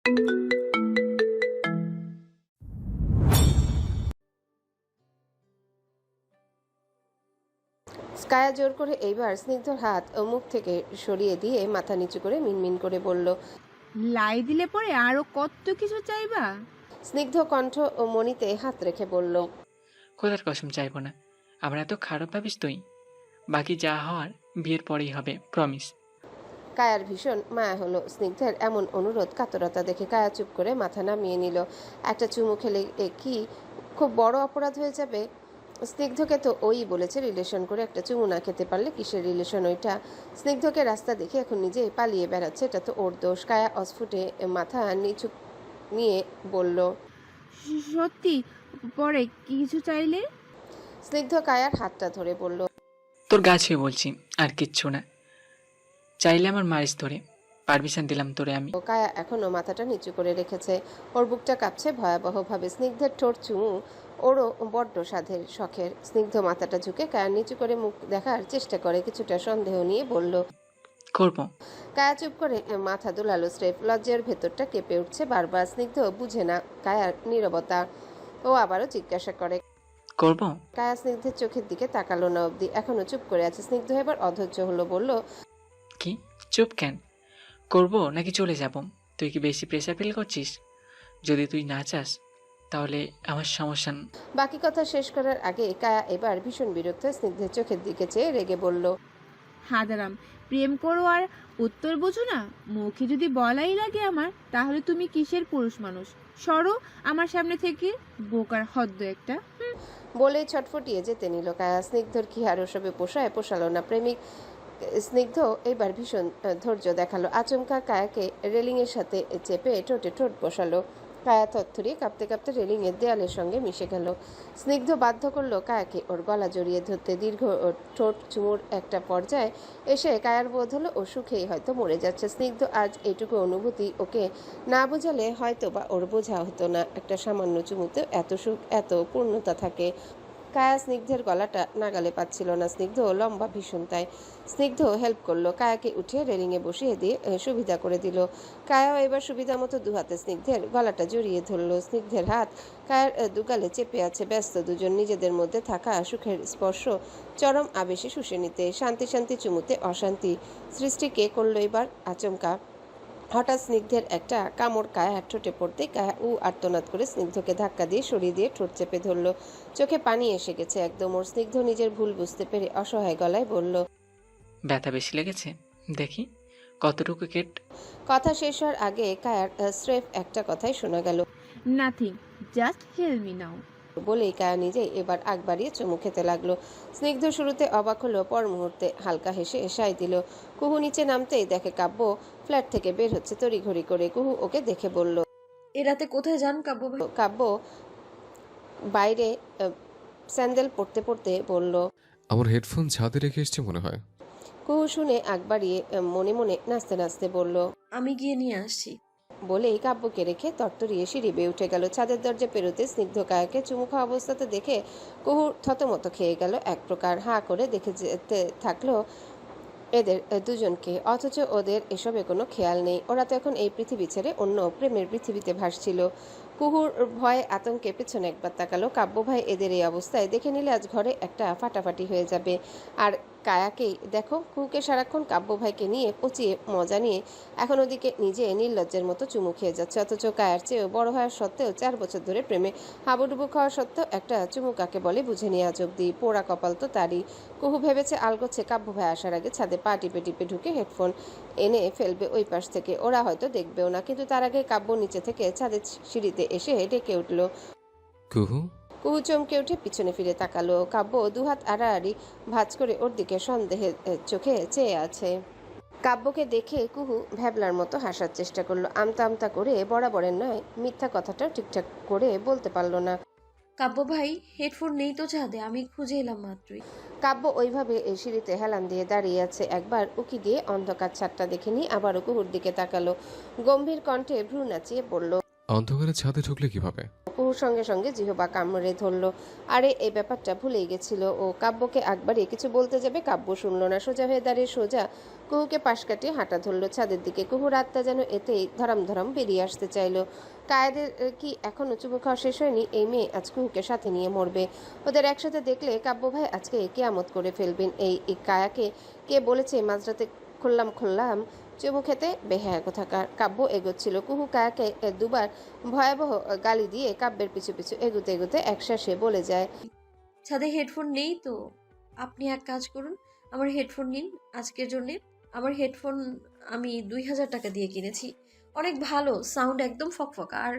কায়া জোর করে এইবার স্নিগ্ধর হাত ও মুখ থেকে সরিয়ে দিয়ে মাথা নিচু করে মিনমিন করে বলল। লাই দিলে পরে আরো কত কিছু চাইবা। স্নিগ্ধ কণ্ঠ ও মনিতে হাত রেখে বলল। খোদার কসম চাইব না। আমার এত খারাপ ভাবিস তুই? বাকি যা হওয়ার বিয়ের পরেই হবে, প্রমিস। কায়ার ভীষণ মায়া হলো স্নিগ্ধের এমন অনুরোধ কাতরতা দেখে কায়া চুপ করে মাথা নামিয়ে নিল। একটা চুমু খেলে কি খুব বড় অপরাধ হয়ে যাবে? স্নিগ্ধকে তো ওই বলেছে রিলেশন করে একটা চুমু না খেতে পারলে কিসের রিলেশন ওইটা? স্নিগ্ধকে রাস্তা দেখে এখন নিজে পালিয়ে বেড়াচ্ছে, এটা তো ওর দোষ। কায়া অস্ফুটে মাথা নিচু নিয়ে বলল। সত্যি পরে কিছু চাইলে? স্নিগ্ধ কায়ার হাতটা ধরে বলল। তোর গা ছুঁয়ে বলছি, আর কিচ্ছু না। চাইলে আমার মারিস ধরে, পারমিশন দিলাম তোরে আমি। কায়া এখনো মাথাটা নিচু করে রেখেছে, ওর বুকটা কাঁপছে ভয়াবহভাবে। স্নিগ্ধের ঠোঁট চুমু ওরও বড্ড সাধের শখের। স্নিগ্ধ মাথাটা ঝুঁকে কায়া নিচু করে মুখ দেখার চেষ্টা করে, কিছুটা সন্দেহ নিয়ে বলল। করবো। কায়া চুপ করে মাথা দোলালো স্রেফ। লজ্জার ভেতরটা কেঁপে উঠছে বারবার। স্নিগ্ধ বুঝে না কায়ার নীরবতা। ও আবারও জিজ্ঞাসা করে। করবো। কায়া স্নিগ্ধের চোখের দিকে তাকালো না অবধি, এখনো চুপ করে আছে। স্নিগ্ধ এবার অধৈর্য হলো, বলল। কি চুপ কেন? করবো নাকি চলে যাব? তুই কি বেশি প্রেশার ফিল করছিস? যদি তুই না চাস তাহলে আমার সমস্যা বাকি কথা শেষ করার আগে কায়া এবার ভীষণ বিরক্ত হয়ে স্নিগ্ধের চোখের দিকে চেয়ে রেগে বলল। হাজারাম, প্রেম করো আর উত্তর বোঝো না? মুখে যদি বলাই লাগে আমার, তাহলে তুমি কিসের পুরুষ মানুষ? সরো আমার সামনে থেকে, বোকার হদ্দ একটা। বলেই ছটফটিয়ে যেতে নিল কায়া। স্নিগ্ধর কি আর ওসবে পোষালো না। প্রেমিক স্নিগ্ধ এবার ভীষণ ধৈর্য দেখালো। আচমকা কায়াকে রেলিংয়ের সাথে চেপে ঠোঁটে ঠোঁট বসালো। কায়া থরথরিয়ে কাঁপতে কাঁপতে রেলিংয়ের দেয়ালের সঙ্গে মিশে গেল। স্নিগ্ধ বাধ্য করলো কায়াকে ওর গলা জড়িয়ে ধরতে। দীর্ঘ ঠোঁট চুমুর একটা পর্যায়ে এসে কায়ার বোধ হলো ও সুখেই হয়তো মরে যাচ্ছে। স্নিগ্ধ আজ এটুকু অনুভূতি ওকে না বোঝালে হয়তো বা ওর বোঝা হতো না। একটা সামান্য চুমুতে এত সুখ, এত পূর্ণতা থাকে। কায়া স্নিগ্ধের গলাটা নাগালে পাচ্ছিল না। স্নিগ্ধ লম্বা ভীষণ, তাই স্নিগ্ধ হেল্প করলো, কায়াকে উঠিয়ে রেলিংয়ে বসিয়ে দিয়ে সুবিধা করে দিল। কায়াও এবার সুবিধা মতো দুহাতে স্নিগ্ধের গলাটা জড়িয়ে ধরলো। স্নিগ্ধের হাত কায়ার দুগালে চেপে আছে, ব্যস্ত দুজন নিজেদের মধ্যে থাকা সুখের স্পর্শ চরম আবেশে শুষে নিতে। শান্তি শান্তি চুমুতে অশান্তি সৃষ্টি কে করলো এবার? আচমকা হঠাৎ স্নিগ্ধের একটা কামড় কায়া ঠোঁটে পড়তেই কায়া আর্তনাদ করে স্নিগ্ধকে ধাক্কা দিয়ে সরিয়ে দিয়ে ঠোঁট চেপে ধরল। চোখে পানি এসে গেছে একদম ওর। স্নিগ্ধ নিজের ভুল বুঝতে পেরে অসহায় গলায় বলল। ব্যথা বেশি লেগেছে? দেখি কতটুকু কেট। কথা শেষ হওয়ার আগে কায়ার স্রেফ একটা কথাই শোনা গেল। Nothing, just help me now. বলেই কায়া নিজেই এবার আগ বাড়িয়ে চুমু খেতে লাগলো। স্নিগ্ধ শুরুতে অবাক হলো, পর মুহূর্তে হালকা হেসে সায় দিল। কুহু নিচে নামতেই দেখে কাব্য ফ্ল্যাট থেকে বের হচ্ছে তড়িঘড়ি করে। কুহু ওকে দেখে বলল। এ রাতে কোথায় যান কাব্য ভাই? কাব্য বাইরে স্যান্ডেল পরতে পরতে বলল। আমার হেডফোন ছাদে রেখে এসছে মনে হয়। কুহু শুনে আগ বাড়িয়ে মনে মনে নাচতে নাচতে বলল। আমি গিয়ে নিয়ে আসছি। বলেই কাব্যকে রেখে তরতরিয়ে সিঁড়ি বেয়ে উঠে গেল। ছাদের দরজা পেরোতে স্নিগ্ধ কায়াকে চুমু খাওয়া অবস্থাতে দেখে কুহু থতমত খেয়ে গেল। এক প্রকার হাঁ করে দেখে যেতে থাকলো এদের দুজনকে, অথচ ওদের এসবে কোনো খেয়াল নেই। ওরা তো এখন এই পৃথিবী ছেড়ে অন্য প্রেমের পৃথিবীতে ভাসছিল। কুহুর ভয়ে আতঙ্কে পেছনে একবার তাকালো। কাব্য ভাই এদের এই অবস্থায় দেখে নিলে আজ ঘরে একটা ফাটাফাটি হয়ে যাবে। আর কায়াকেই দেখো, কুহুকে সারাক্ষণ কাব্য ভাইকে নিয়ে পচিয়ে মজা নিয়ে এখন ওদিকে নিজে নির্লজ্জের মতো চুমু খেয়ে যাচ্ছে। অথচ কায়ার চেয়েও বড় হওয়ার সত্ত্বেও 4 বছর ধরে প্রেমে হাবুডুবু খাওয়া সত্ত্বেও একটা চুমু কাকে বলে বুঝে নিয়ে আজ অব্দি। পোড়া কপাল তো তারই। কুহু ভেবেছে আলগোছে কাব্য ভাই আসার আগে ছাদে পা টিপে টিপে ঢুকে হেডফোন এনে ফেলবে ওই পাশ থেকে। ওরা হয়তো দেখবেও না, কিন্তু তার আগে কাব্য নিচে থেকে ছাদের সিঁড়িতে এসে ডেকে উঠল। কুহু, কুহু চমকে উঠে পিছনে ফিরে তাকালো। কাব্য দুহাত আড়াআড়ি ভাঁজ করে ওর দিকে সন্দেহের চোখে চেয়ে আছে। কাব্যকে দেখে কুহু ভ্যাবলার মতো হাসার চেষ্টা করলো। আমতা আমতা করে বরাবরের নয় মিথ্যা কথাটা ঠিকঠাক করে বলতে পারল না। কাব্য ভাই, হেডফোন নেই তো ছাদে, আমি খুঁজে এলাম মাত্রই। কাব্য ওইভাবে এই সিঁড়িতে হেলান দিয়ে দাঁড়িয়ে আছে। একবার উকি দিয়ে অন্ধকার ছাদটা দেখে নি, আবারও কুহুর দিকে তাকালো। গম্ভীর কণ্ঠে ভ্রু নাচিয়ে বলল। অন্ধকারে ছাদে ঢুকলে কিভাবে? কুহুর সঙ্গে সঙ্গে জিহবা কামড়ে ধরল। আরে এই ব্যাপারটা ভুলেই গেছিল ও। কাব্যকে একবারই কিছু বলতে যাবে, কাব্য শুনল না। সোজা হয়ে দাঁড়িয়ে সোজা কুহুকে পাশ কাটিয়ে হাঁটা ধরল ছাদের দিকে। কুহুর আত্মা যেন এতেই ধরাম ধরাম বেরিয়ে আসতে চাইলো। কায়েদের কি এখনো চুমু খাওয়া শেষ হয়নি? এই মেয়ে আজ কুহুকে সাথে নিয়ে মরবে। ওদের একসাথে দেখলে কাব্য ভাই আজকে কেয়ামত করে ফেলবেন। এই কায়াকে কে বলেছে মাঝরাতে খুললাম খুললাম চুমু খেতে? বেহায়া কোথাকার। কাব্য এগোচ্ছিল। কুহু কায়াকে দুবার ভয়াবহ গালি দিয়ে কাব্যের পিছু পিছু এগুতে এগুতে একশ্বাসে বলে যায়, ছাদে হেডফোন নেই তো? আপনি এক কাজ করুন, আমার হেডফোন নিন আজকের জন্যে। আমার হেডফোন আমি 2000 টাকা দিয়ে কিনেছি, অনেক ভালো সাউন্ড, একদম ফকফকা। আর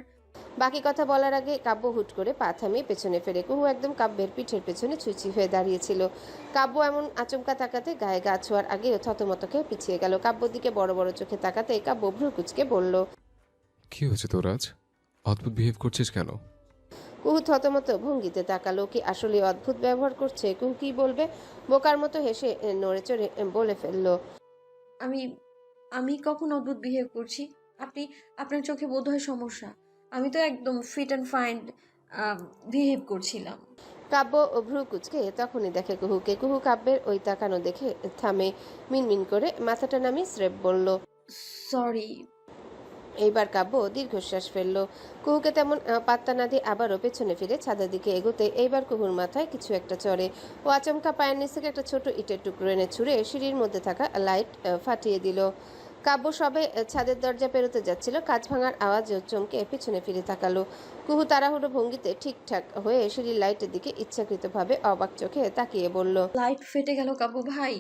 বাকি কথা বলার আগে কাব্য হুট করে পা থামিয়ে পেছনে ফেরে। কুহু একদম কাব্যের পিঠের পেছনে ছুঁচি হয়ে দাঁড়িয়েছিল। কাব্য এমন আচমকা তাকাতে গায়ে গা ছোঁয়ার আগেও থতমতকে পিছিয়ে গেল। কাব্যর দিকে বড় বড় চোখে তাকাতে কাব্য ভ্রু কুচকে বলল, কি হয়েছে তোর আজ? অদ্ভুত বিহেভ করছিস কেন? কুহু থতমত ভঙ্গিতে তাকালো। কি আসলে অদ্ভুত ব্যবহার করছে? কুহু কি বলবে? বোকার মতো হেসে নড়ে চড়ে বলে ফেললো, আমি আমি কখন অদ্ভুত বিহেভ করছি? আপনি, আপনার চোখে বোধহয় সমস্যা। আমি তো একদম ফিট অ্যান্ড ফাইন বিহেভ করছিলাম। কাব্য ভ্রু কুচকে তখনই দেখে কুহুকে। কুহু কাব্যের ওই তাকানো দেখে থামে। মিনমিন করে মাথাটা নামিয়ে স্রেফ বলল, সরি। এইবার কাব্য দীর্ঘশ্বাস ফেলল। কুহুকে তেমন পাত্তা না দিয়ে আবারও পেছনে ফিরে ছাদের দিকে এগোতে এইবার কুহুর মাথায় কিছু একটা চড়ে। ও আচমকা পায়ের নিচ থেকে একটা ছোট ইটের টুকরো এনে ছুঁড়ে সিঁড়ির মধ্যে থাকা লাইট ফাটিয়ে দিল। কাব্য সবে ছাদের দরজা পেরোতে যাচ্ছিল, কাঁচ ভাঙার আওয়াজে চমকে পেছনে ফিরে তাকালো। কুহু তাড়াহুড়ো ভঙ্গিতে ঠিকঠাক হয়ে সিঁড়ির লাইটের দিকে ইচ্ছাকৃতভাবে অবাক চোখে তাকিয়ে বলল, লাইট ফেটে গেল কাব্য ভাই।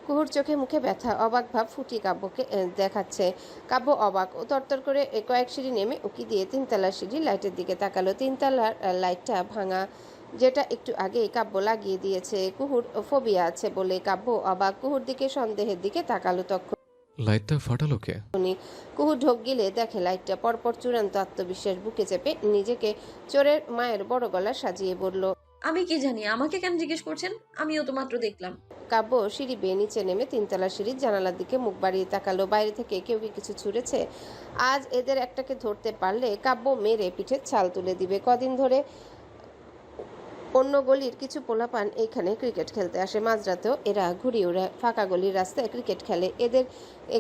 কুহুর চোখে মুখে ব্যথা, অবাক ভাব ফুটিয়ে কাব্যকে দেখাচ্ছে। কাব্য অবাক ও তরতর করে কয়েক সিঁড়ি নেমে উকি দিয়ে তিনতলার সিঁড়ি লাইটের দিকে তাকালো। তিনতলার লাইটটা ভাঙা, যেটা একটু আগেই কাব্য লাগিয়ে দিয়েছে। কুহুর ফোবিয়া আছে বলে কাব্য অবাক। কুহুর দিকে সন্দেহের দিকে তাকালো। তখন লাইটটা ফাটালো কে? কুহু ঢোক গিলে দেখে লাইটটা। পরপর চূড়ান্ত আত্মবিশ্বাস বুকে চেপে নিজেকে চোরের মায়ের বড় গলা সাজিয়ে বলল, আমি কি জানি, আমাকে কেন জিজ্ঞেস করছেন? আমিও তো মাত্র দেখলাম। কাব্য সিঁড়ি বেয়ে নিচে নেমে তিনতলা সিঁড়ির জানালার দিকে মুখ বাড়িয়ে তাকালো। বাইরে থেকে কেউ কি কিছু ছুঁড়েছে? আজ এদের একটাকে ধরতে পারলে কাব্য মেরে পিঠে ছাল তুলে দিবে। কদিন ধরে অন্য গলির কিছু পোলাপান এইখানে ক্রিকেট খেলতে আসে। মাঝরাতেও এরা ঘুরি ওড়ে ফাঁকা গলির রাস্তায় ক্রিকেট খেলে। এদের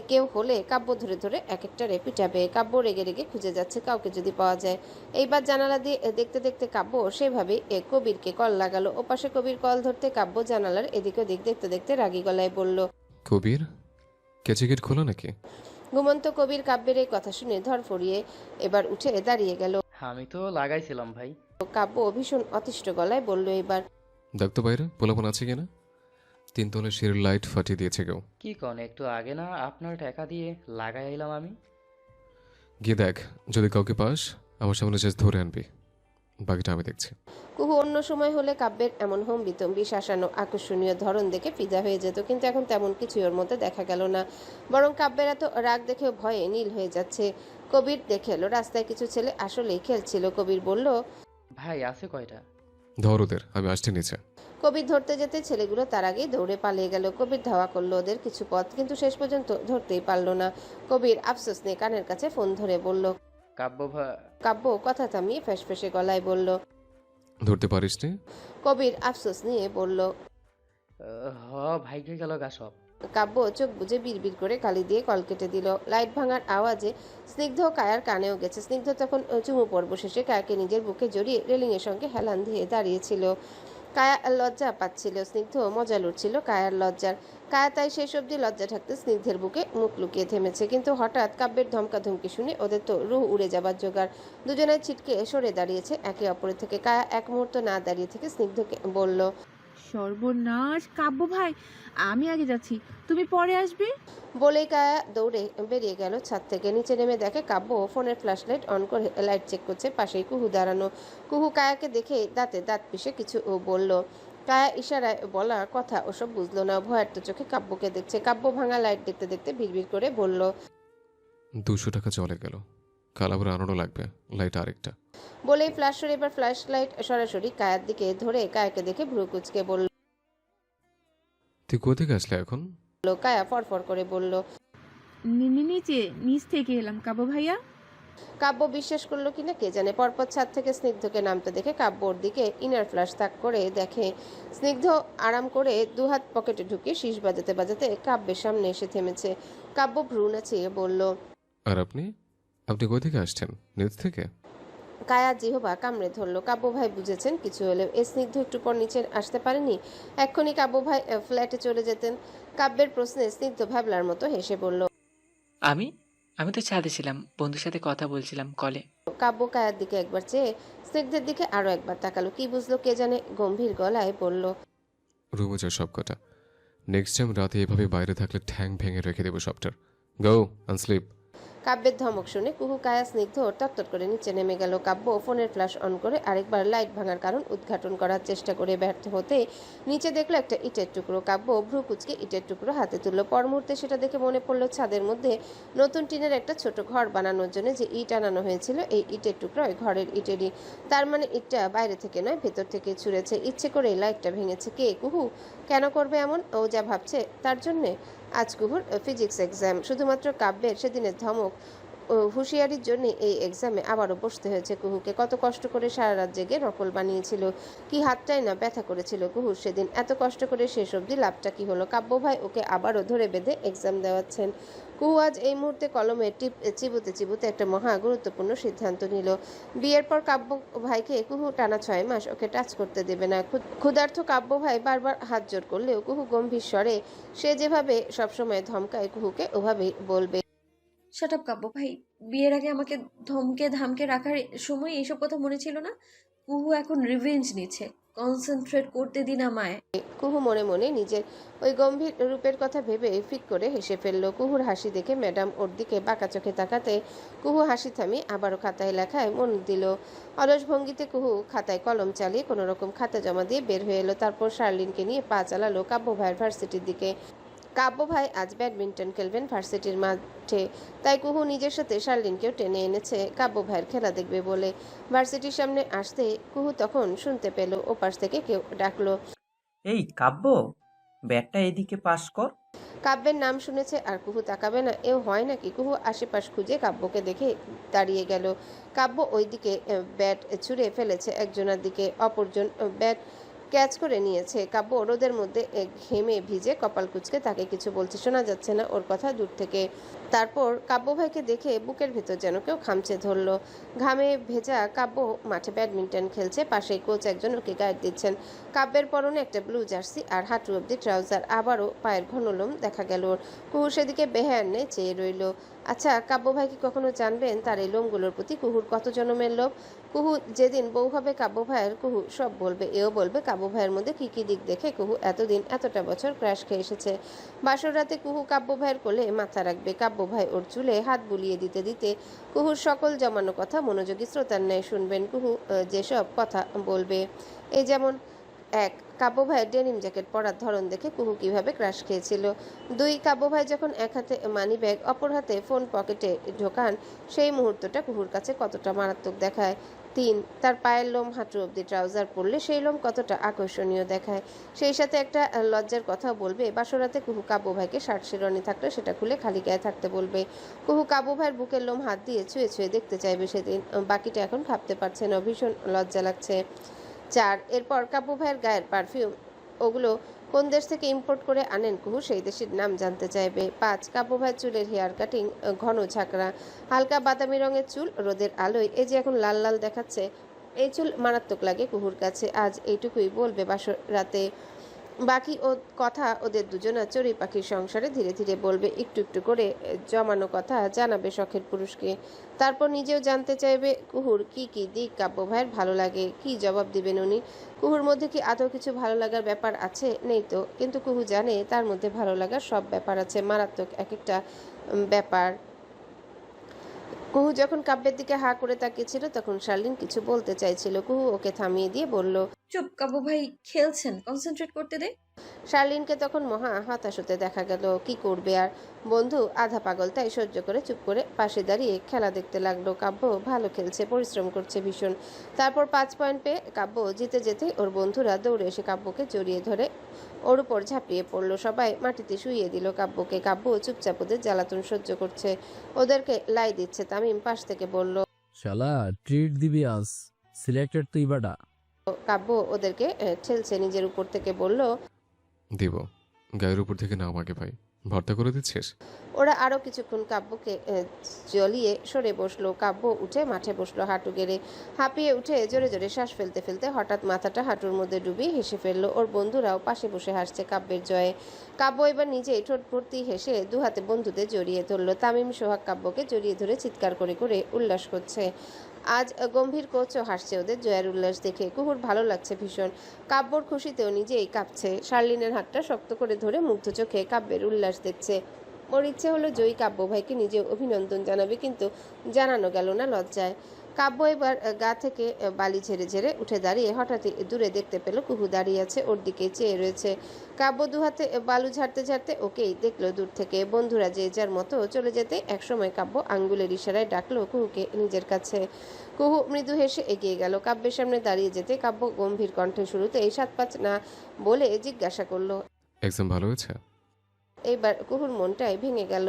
কেউ হলে কাব্য ধরে ধরে এক একটা পিটাবে। কাব্য রেগে রেগে খুঁজে যাচ্ছে কাউকে যদি পাওয়া যায়। এইবার জানালা দিয়ে দেখতে দেখতে কাব্য সেভাবেই কবিরকে কল লাগালো। ওপাশে কবির কল ধরতে কাব্য জানালার এদিক ওদিক দেখতে দেখতে রাগী গলায় বলল, কবির, কেচে গেট খোলা নাকি? ঘুমন্ত কবির কাব্যের এই কথা শুনে ধরফড়িয়ে এবার উঠে দাঁড়িয়ে গেল। আমি তো লাগাইছিলাম ভাই। কাব্য ভীষণ অতিষ্ঠ গলায় বলল, এবার দেখ তো বাইরে পোলাপন আছে কিনা। তিনতলা সিঁড়ির লাইট ফাটিয়ে দিয়েছে কেউ। কি কন, একটু আগে না আপনার টাকা দিয়ে লাগাই আইলাম আমি। গিয়ে দেখ, যদি কাউকে পাস আমার সামনে জাস্ট ধরে আনবি, বাকিটা আমি দেখছি। কুহু অন্য সময় হলে কাব্যের এমন হম্বিতম্বি শাসানো আকর্ষণীয় ধরন দেখে ফিদা হয়ে যেত, কিন্তু এখন তেমন কিছুই ওর মধ্যে দেখা গেল না। বরং কাব্যের এত রাগ দেখে ভয়ে নীল হয়ে যাচ্ছে। কবির দেখে এলো রাস্তায় কিছু ছেলে আসলেই খেলছিল। কবির বলল, ভাই আছে কয়টা? ধর ওদের, আমি আসছি নিচে। কবির ধরতে যেতে ছেলেগুলো তার আগেই দৌড়ে পালিয়ে গেল। কবির ধাওয়া করলো ওদের কিছু পথ, কিন্তু শেষ পর্যন্ত ধরতেই পারল না। কবির আফসোস নিয়ে কানের কাছে ফোন ধরে বলল, কাব্য কাব্য কথা থামিয়ে ফ্যাসফ্যাসে গলায় বলল, ধরতে পারিস নি? কবির আফসোস নিয়ে বলল। হ ভাইকে গেল গা সব। কাব্য চোখ বুজে বিড়বিড় করে গালি দিয়ে কল কেটে দিল। লাইট ভাঙার আওয়াজে স্নিগ্ধ কায়ার কানেও গেছে। স্নিগ্ধ তখন চুমু পর্ব শেষে কায়াকে নিজের বুকে জড়িয়ে রেলিংয়ের সঙ্গে হেলান দিয়ে দাঁড়িয়েছিল। কায়া লজ্জা পাচ্ছিল, স্নিগ্ধ মজা লুটছিল কায়ার লজ্জার। কায়া তাই শেষ অবধি লজ্জা ঢাকতে স্নিগ্ধের বুকে মুখ লুকিয়ে থেমেছে। কিন্তু হঠাৎ কাব্যের ধমকাধমকি শুনে ওদের তো রুহ উড়ে যাবার জোগাড়। দুজনের ছিটকে সরে দাঁড়িয়েছে একে অপরের থেকে। কায়া এক মুহূর্ত না দাঁড়িয়ে থেকে স্নিগ্ধকে বলল, সর্বনাশ কাব্য ভাই, আমি আগে যাচ্ছি, তুমি পরে আসবে। বলেই কায়া দৌড়ে বেরিয়ে গেল ছাদ থেকে। নিচে নেমে দেখে কাব্য ফোনের ফ্ল্যাশ লাইট অন করে লাইট চেক করছে। পাশেই কুহু দাঁড়ানো। কুহু কায়াকে দেখে দাঁতে দাঁত পিষে কিছু বলল। কায়া ইশারায় বলা কথা ওসব বুঝলো না। ভয়ার্ত চোখে কাব্যকে দেখছে। কাব্য ভাঙা লাইট দেখতে দেখতে ভিড় করে বলল, 200 টাকা চলে গেল, কাল আবার আনানো লাগবে লাইট আরেকটা। বলেই এবার ফ্ল্যাশ লাইট সরাসরি কায়ার দিকে ধরে কায়াকে দেখে ভ্রু কুচকে বলল। তুই কোথেকে আসলে এখন? কায়া ফরফর করে বলল, নিচে নিচ থেকে এলাম কাব্য ভাইয়া। কাব্য বিশ্বাস করলো কিনা কে জানে। পরপর ছাদ থেকে স্নিগ্ধকে নামতে দেখে কাব্য ওর দিকে ইনার ফ্ল্যাশ তাক করে দেখে। স্নিগ্ধ আরাম করে দুহাত পকেটে ঢুকে শীষ বাজাতে বাজাতে কাব্যের সামনে এসে থেমেছে। কাব্য ভ্রু নাচিয়ে বলল, আর আপনি আপনি কোথা থেকে আসছেন? নিচ থেকে? কায়া জিহবা কামড়ে ধরলো। কাব্য ভাই বুঝেছেন কিছু হলেও। এ স্নিগ্ধ একটু পর নিচে আসতে পারেনি? এক্ষুনি কাব্য ভাই ফ্ল্যাটে চলে যেতেন। কাব্যের প্রশ্নে স্নিগ্ধ ভাবলার মতো হেসে বলল, আমি আমি তো ছাদে ছিলাম, বন্ধুর সাথে কথা বলছিলাম কলে। কাব্য কায়ার দিকে একবার চেয়ে স্নিগ্ধের দিকে আরো একবার তাকালো। কি বুঝলো কে জানে, গম্ভীর গলায় বলল, রুমে যা সব কটা। নেক্সট টাইম রাতে এভাবে বাইরে থাকলে ঠ্যাং ভেঙে রেখে দেবো সবটার। Go and sleep. কাব্যের ধমক শুনে কুহু কায়া স্নিগ্ধ তত্তর করে নিচে নেমে গেল। কাব্য ফোনের ফ্ল্যাশ অন করে আরেকবার লাইট ভাঙার কারণ উদ্ঘাটন করার চেষ্টা করে ব্যর্থ হতে নিচে দেখলো একটা ইটের টুকরো। কাব্য ভ্রু কুচকে ইটের টুকরো হাতে তুললো। পর মুহূর্তে সেটা দেখে মনে পড়লো ছাদের মধ্যে নতুন টিনের একটা ছোট ঘর বানানোর জন্য যে ইট আনানো হয়েছিল, এই ইটের টুকরো ওই ঘরের ইটেরই। তার মানে ইটটা বাইরে থেকে নয়, ভেতর থেকে ছুঁড়েছে। ইচ্ছে করে লাইটটা ভেঙেছে কে? কুহু। কেন করবে এমন? ও যা ভাবছে তার জন্যে। আজ কুহুর ফিজিক্স এক্সাম। শুধুমাত্র কাব্যের সেদিনের ধমক ও হুঁশিয়ারির জন্য এই এক্সামে আবারও বসতে হয়েছে কুহুকে। কত কষ্ট করে সারা রাত জেগে নকল বানিয়েছিল, কি হাতটাই না ব্যথা করেছিল কুহুর সেদিন। এত কষ্ট করে শেষ অবধি লাভটা কি হলো? কাব্য ভাই ওকে আবারও ধরে বেঁধে এক্সাম দেওয়াচ্ছেন। কুহু আজ এই মুহূর্তে কলমে টিপ চিবুতে চিবুতে একটা মহা গুরুত্বপূর্ণ সিদ্ধান্ত নিল। বিয়ের পর কাব্য ভাইকে কুহু টানা 6 মাস ওকে টাচ করতে দেবে না। ক্ষুধার্ত কাব্য ভাই বারবার হাত জোর করলেও কুহু গম্ভীর স্বরে সে যেভাবে সবসময় ধমকায় কুহুকে ওভাবেই বলবে। শাট আপ কাব্য ভাই, বিয়ের আগে আমাকে ধমকে ধামকে রাখার সময় এইসব কথা মনে ছিল না। কুহু এখন রিভেঞ্জ নিচ্ছে, কনসেন্ট্রেট করতে দিন আমায়। কুহু মনে মনে নিজের ওই গম্ভীর রূপের কথা ভেবে ফিক করে হেসে ফেলল। কুহুর হাসি দেখে ম্যাডাম ওর দিকে বাঁকা চোখে তাকাতে কুহু হাসি থামিয়ে আবারও খাতায় লেখায় মন দিল। অলস ভঙ্গিতে কুহু খাতায় কলম চালিয়ে কোনো রকম খাতা জমা দিয়ে বের হয়ে এলো। তারপর শার্লিনকে নিয়ে পা চালালো কাব্য ভাইয়ের ভার্সিটির দিকে। কাব্য ভাই আজ ব্যাডমিন্টন খেলবেন ভার্সিটির মাঠে, তাই কুহু নিজের সাথে শার্লিনকেও টেনে এনেছে কাব্য ভাইয়ের খেলা দেখবে বলে। ভার্সিটির সামনে আসতে কুহু তখন শুনতে পেল ওপাশ থেকে কেউ ডাকলো, এই কাব্য, ব্যাটটা এদিকে পাস কর। কাব্যের নাম শুনেছে আর কুহু তাকাবে না? এও হয় নাকি? কুহু আশেপাশ খুঁজে কাব্যকে দেখে দাঁড়িয়ে গেল। কাব্য ওইদিকে ব্যাট ছুঁড়ে ফেলেছে একজনের দিকে, অপরজন ব্যাট ক্যাচ করে নিয়েছে। কাব্য রোদের মধ্যে ঘেমে ভিজে কপাল কুঁচকে তাকে কিছু বলছে, শোনা যাচ্ছে না ওর কথা দূর থেকে। তারপর কাব্য ভাইকে দেখে বুকের ভেতর যেন কেউ খামচে ধরলো। ঘামে ভেজা কাব্য মাঠে ব্যাডমিন্টন খেলছে, পাশেই কোচ একজন ওকে গাইড দিচ্ছেন। কাব্যের পরনে একটা ব্লু জার্সি আর হাঁটু অব্দি ট্রাউজার, আবারও পায়ের ঘন লোম দেখা গেল। কুহু সেদিকে বেহায়ান্নে চেয়ে রইল। আচ্ছা, কাব্য ভাই কি কখনো জানবেন তার এই লোমগুলোর প্রতি কুহুর কত জনমের লোভ? কুহু যেদিন বউ হবে কাব্য ভাইয়ের, কুহু সব বলবে। এও বলবে কাব্য ভাইয়ের মধ্যে কি কি দিক দেখে কুহু এতদিন এতটা বছর ক্র্যাশ খেয়ে এসেছে। বাসর রাতে কুহু কাব্য ভাইয়ের কোলে মাথা রাখবে, কাব্য ভাই ওর চুলে হাত বুলিয়ে দিতে দিতে কুহুর সকল জমানো কথা মনোযোগী শ্রোতার ন্যায় শুনবেন। কুহু যেসব কথা বলবে, এই যেমন 1. কাব্য ভাইয়ের ডেনিম জ্যাকেট পরার ধরন দেখে কুহু কিভাবে ক্রাশ খেয়েছিল। 2. কাব্য ভাই যখন এক হাতে মানি ব্যাগ অপর হাতে ফোন পকেটে ঢোকান, সেই মুহূর্তটা কুহুর কাছে কতটা মারাত্মক দেখায়। 3. তার পায়ের লোম হাঁটু অব্দি ট্রাউজার পরলে সেই লোম কতটা আকর্ষণীয় দেখায়। সেই সাথে একটা লজ্জার কথাও বলবে, বাসরাতে কুহু কাব্য ভাইকে শার্ট শিরনি থাকলে সেটা খুলে খালি গায়ে থাকতে বলবে। কুহু কাব্য ভাইয়ের বুকের লোম হাত দিয়ে ছুঁয়ে ছুঁয়ে দেখতে চাইবে সেদিন। বাকিটা এখন ভাবতে পারছে না, ভীষণ লজ্জা লাগছে। 4. এরপর কাব্য ভাইয়ের গায়ের পারফিউম, ওগুলো কোন দেশ থেকে ইম্পোর্ট করে আনেন কুহু সেই দেশের নাম জানতে চাইবে। 5. কাব্য ভাইয়ের চুলের হেয়ার কাটিং, ঘন ঝাঁকড়া, হালকা বাদামি রঙের চুল, রোদের আলোয় এই যে এখন লাল লাল দেখাচ্ছে, এই চুল মারাত্মক লাগে কুহুর কাছে। আজ এইটুকুই বলবে বাসর রাতে। বাকি কথা ওদের দুজনা চড়ুই পাখির সংসারে ধীরে ধীরে বলবে, একটু একটু করে জমানো কথা জানাবে শখের পুরুষকে। তারপর নিজেও জানতে চাইবে কুহুর কি কি দিক কাব্য ভাইয়ের ভালো লাগে। কি জবাব দিবেন উনি? কুহুর মধ্যে কি আদৌ কিছু ভালো লাগার ব্যাপার আছে? নেই তো, কিন্তু কুহু জানে তার মধ্যে ভালো লাগার সব ব্যাপার আছে, মারাত্মক এক একটা ব্যাপার। কুহু যখন কাব্যের দিকে হা করে তাকিয়েছিল তখন শার্লিন কিছু বলতে চাইছিল, কুহু ওকে থামিয়ে দিয়ে বলল, চুপ কাব্য ভাই, খেলছেন, কনসেন্ট্রেট করতে দে। শার্লিনকে তখন মহা হতাশ হতে দেখা গেল। কি করবে আর, বন্ধু আধা পাগল, তাই সহ্য করে চুপ করে পাশে দাঁড়িয়ে খেলা দেখতে লাগলো। কাব্য ভালো খেলছে, পরিশ্রম করছে ভীষণ। তারপর 5 পয়েন্ট পেয়ে কাব্য জিতে যেতেই ওর বন্ধুরা দৌড়ে এসে কাব্যকে জড়িয়ে ধরে ওর উপর ঝাঁপিয়ে পড়লো। সবাই মাটিতে শুইয়ে দিল কাব্যকে। কাব্য চুপচাপ ওদের জ্বালাতন সহ্য করছে, ওদেরকে লাই দিচ্ছে। তামিম পাশ থেকে বলল, শালা ট্রিট দিবি আজ, সিলেক্টেড তুই বাডা। কাব্য ওদেরকে ঠেলছে নিজের উপর থেকে, বলল, দিব। গায়ের উপর থেকে নাম আগে ভাই, ভর্তা করে দিচ্ছিস? ওরা আরো কিছুক্ষণ কাব্যকে জ্বলিয়ে সরে বসলো। কাব্য উঠে মাঠে বসলো হাঁটু গেড়ে। হাঁপিয়ে উঠে জোরে জোরে শ্বাস ফেলতে ফেলতে হঠাৎ মাথাটা হাঁটুর মধ্যে ডুবিয়ে হেসে ফেললো। ওর বন্ধুরাও পাশে বসে হাসছে কাব্যের জয়ে। কাব্য এবার নিজেই ঠোঁট ভর্তি হেসে দুহাতে বন্ধুদের জড়িয়ে ধরলো। তামিম সোহাগ কাব্যকে জড়িয়ে ধরে চিৎকার করে করে উল্লাস করছে। আজ গম্ভীর কোচও হাসছে ওদের জয়ের উল্লাস দেখে। কুহুর ভালো লাগছে ভীষণ। কাব্যর খুশিতেও নিজেই কাঁপছে। শার্লিনের হাতটা শক্ত করে ধরে মুগ্ধ চোখে কাব্যের উল্লাস দেখছে। ওর ইচ্ছে হলো জয়ী কাব্য ভাইকে নিজে অভিনন্দন জানাবে, কিন্তু জানানো গেল না লজ্জায়। কাব্য এবার গা থেকে বালি ঝেড়ে ঝেড়ে উঠে দাঁড়িয়ে হঠাৎই দূরে দেখতে পেল কুহু দাঁড়িয়ে আছে, ওর দিকে চেয়ে রয়েছে। কাব্য দুহাতে বালু ঝাড়তে ঝাড়তে ওকেই দেখলো দূর থেকে। বন্ধুরা যে যার মতো চলে যেতে একসময় কাব্য আঙ্গুলের ইশারায় ডাকলো কুহুকে নিজের কাছে। কুহু মৃদু হেসে এগিয়ে গেল কাব্যের সামনে দাঁড়িয়ে যেতে। কাব্য গম্ভীর কণ্ঠে শুরুতে এই ৭-৫ না বলে জিজ্ঞাসা করলো, এক্সাম ভালো হয়েছে? এইবার কুহুর মনটাই ভেঙে গেল।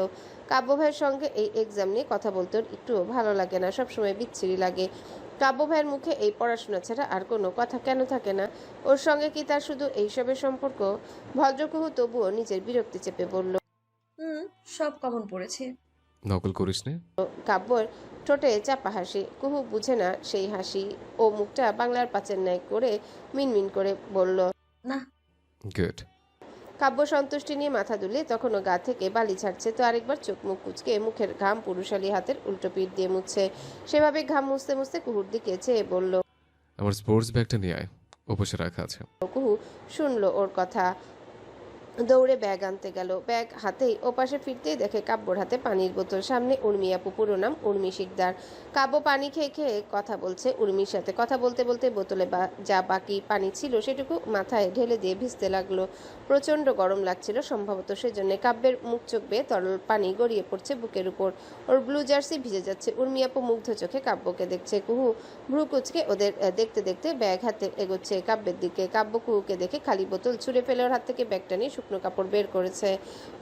কাব্য ভাইয়ের সঙ্গে এই এক্সাম নিয়ে কথা বলতে ওর একটুও ভালো লাগে না, সবসময় বিচ্ছিরি লাগে। কাব্য ভাইয়ের মুখে এই পড়াশোনা ছাড়া আর কোনো কথা কেন থাকে না? ওর সঙ্গে কি তার শুধু এইসবের সম্পর্ক? ভদ্রকুহু তবুও নিজের বিরক্তি চেপে বলল, সব কমন পড়েছে। নকল করিস নে। কাব্যর ঠোঁটে চাপা হাসি। কুহু বুঝে না সেই হাসি। ও মুখটা বাংলার পাঁচের ন্যায় করে মিনমিন করে বলল, না। গুড। কাব্য সন্তুষ্টি নিয়ে মাথা দুলে তখনও গা থেকে বালি ছাড়ছে তো আরেকবার চোখ মুখ কুচকে মুখের ঘাম পুরুষালী হাতের উল্টো পিঠ দিয়ে মুছছে। সেভাবে ঘাম মুছতে মুছতে কুহুর দিকে চেয়ে বলল, আমার স্পোর্টস ব্যাগটা নিয়ে আয়, উপসে রাখা আছে। কুহু শুনলো ওর কথা, দৌড়ে ব্যাগ আনতে গেল। ব্যাগ হাতেই ওপাশে ফিরতেই দেখে কাব্যর হাতে পানির বোতল। সামনে উর্মি আপু, পুরো নাম উর্মি শিকদার। কাব্য পানি খেয়ে খেয়ে কথা বলছে উর্মির সাথে। কথা বলতে বলতে বোতলে যা বাকি পানি ছিল সেটুকু মাথায় ঢেলে দিয়ে ভিজতে লাগলো। প্রচণ্ড গরম লাগছিল সম্ভবত সেজন্য। কাব্যের মুখ চোখ বেয়ে তরল পানি গড়িয়ে পড়ছে বুকের উপর। ওর ব্লু জার্সি ভিজে যাচ্ছে। উর্মি আপু মুগ্ধ চোখে কাব্যকে দেখছে। কুহু ভ্রু কুচকে ওদের দেখতে দেখতে ব্যাগ হাতে এগোচ্ছে কাব্যের দিকে। কাব্য কুহুকে দেখে খালি বোতল ছুঁড়ে ফেলে ওর হাত থেকে ব্যাগটা নিয়ে শুকনো কাপড় বের করেছে।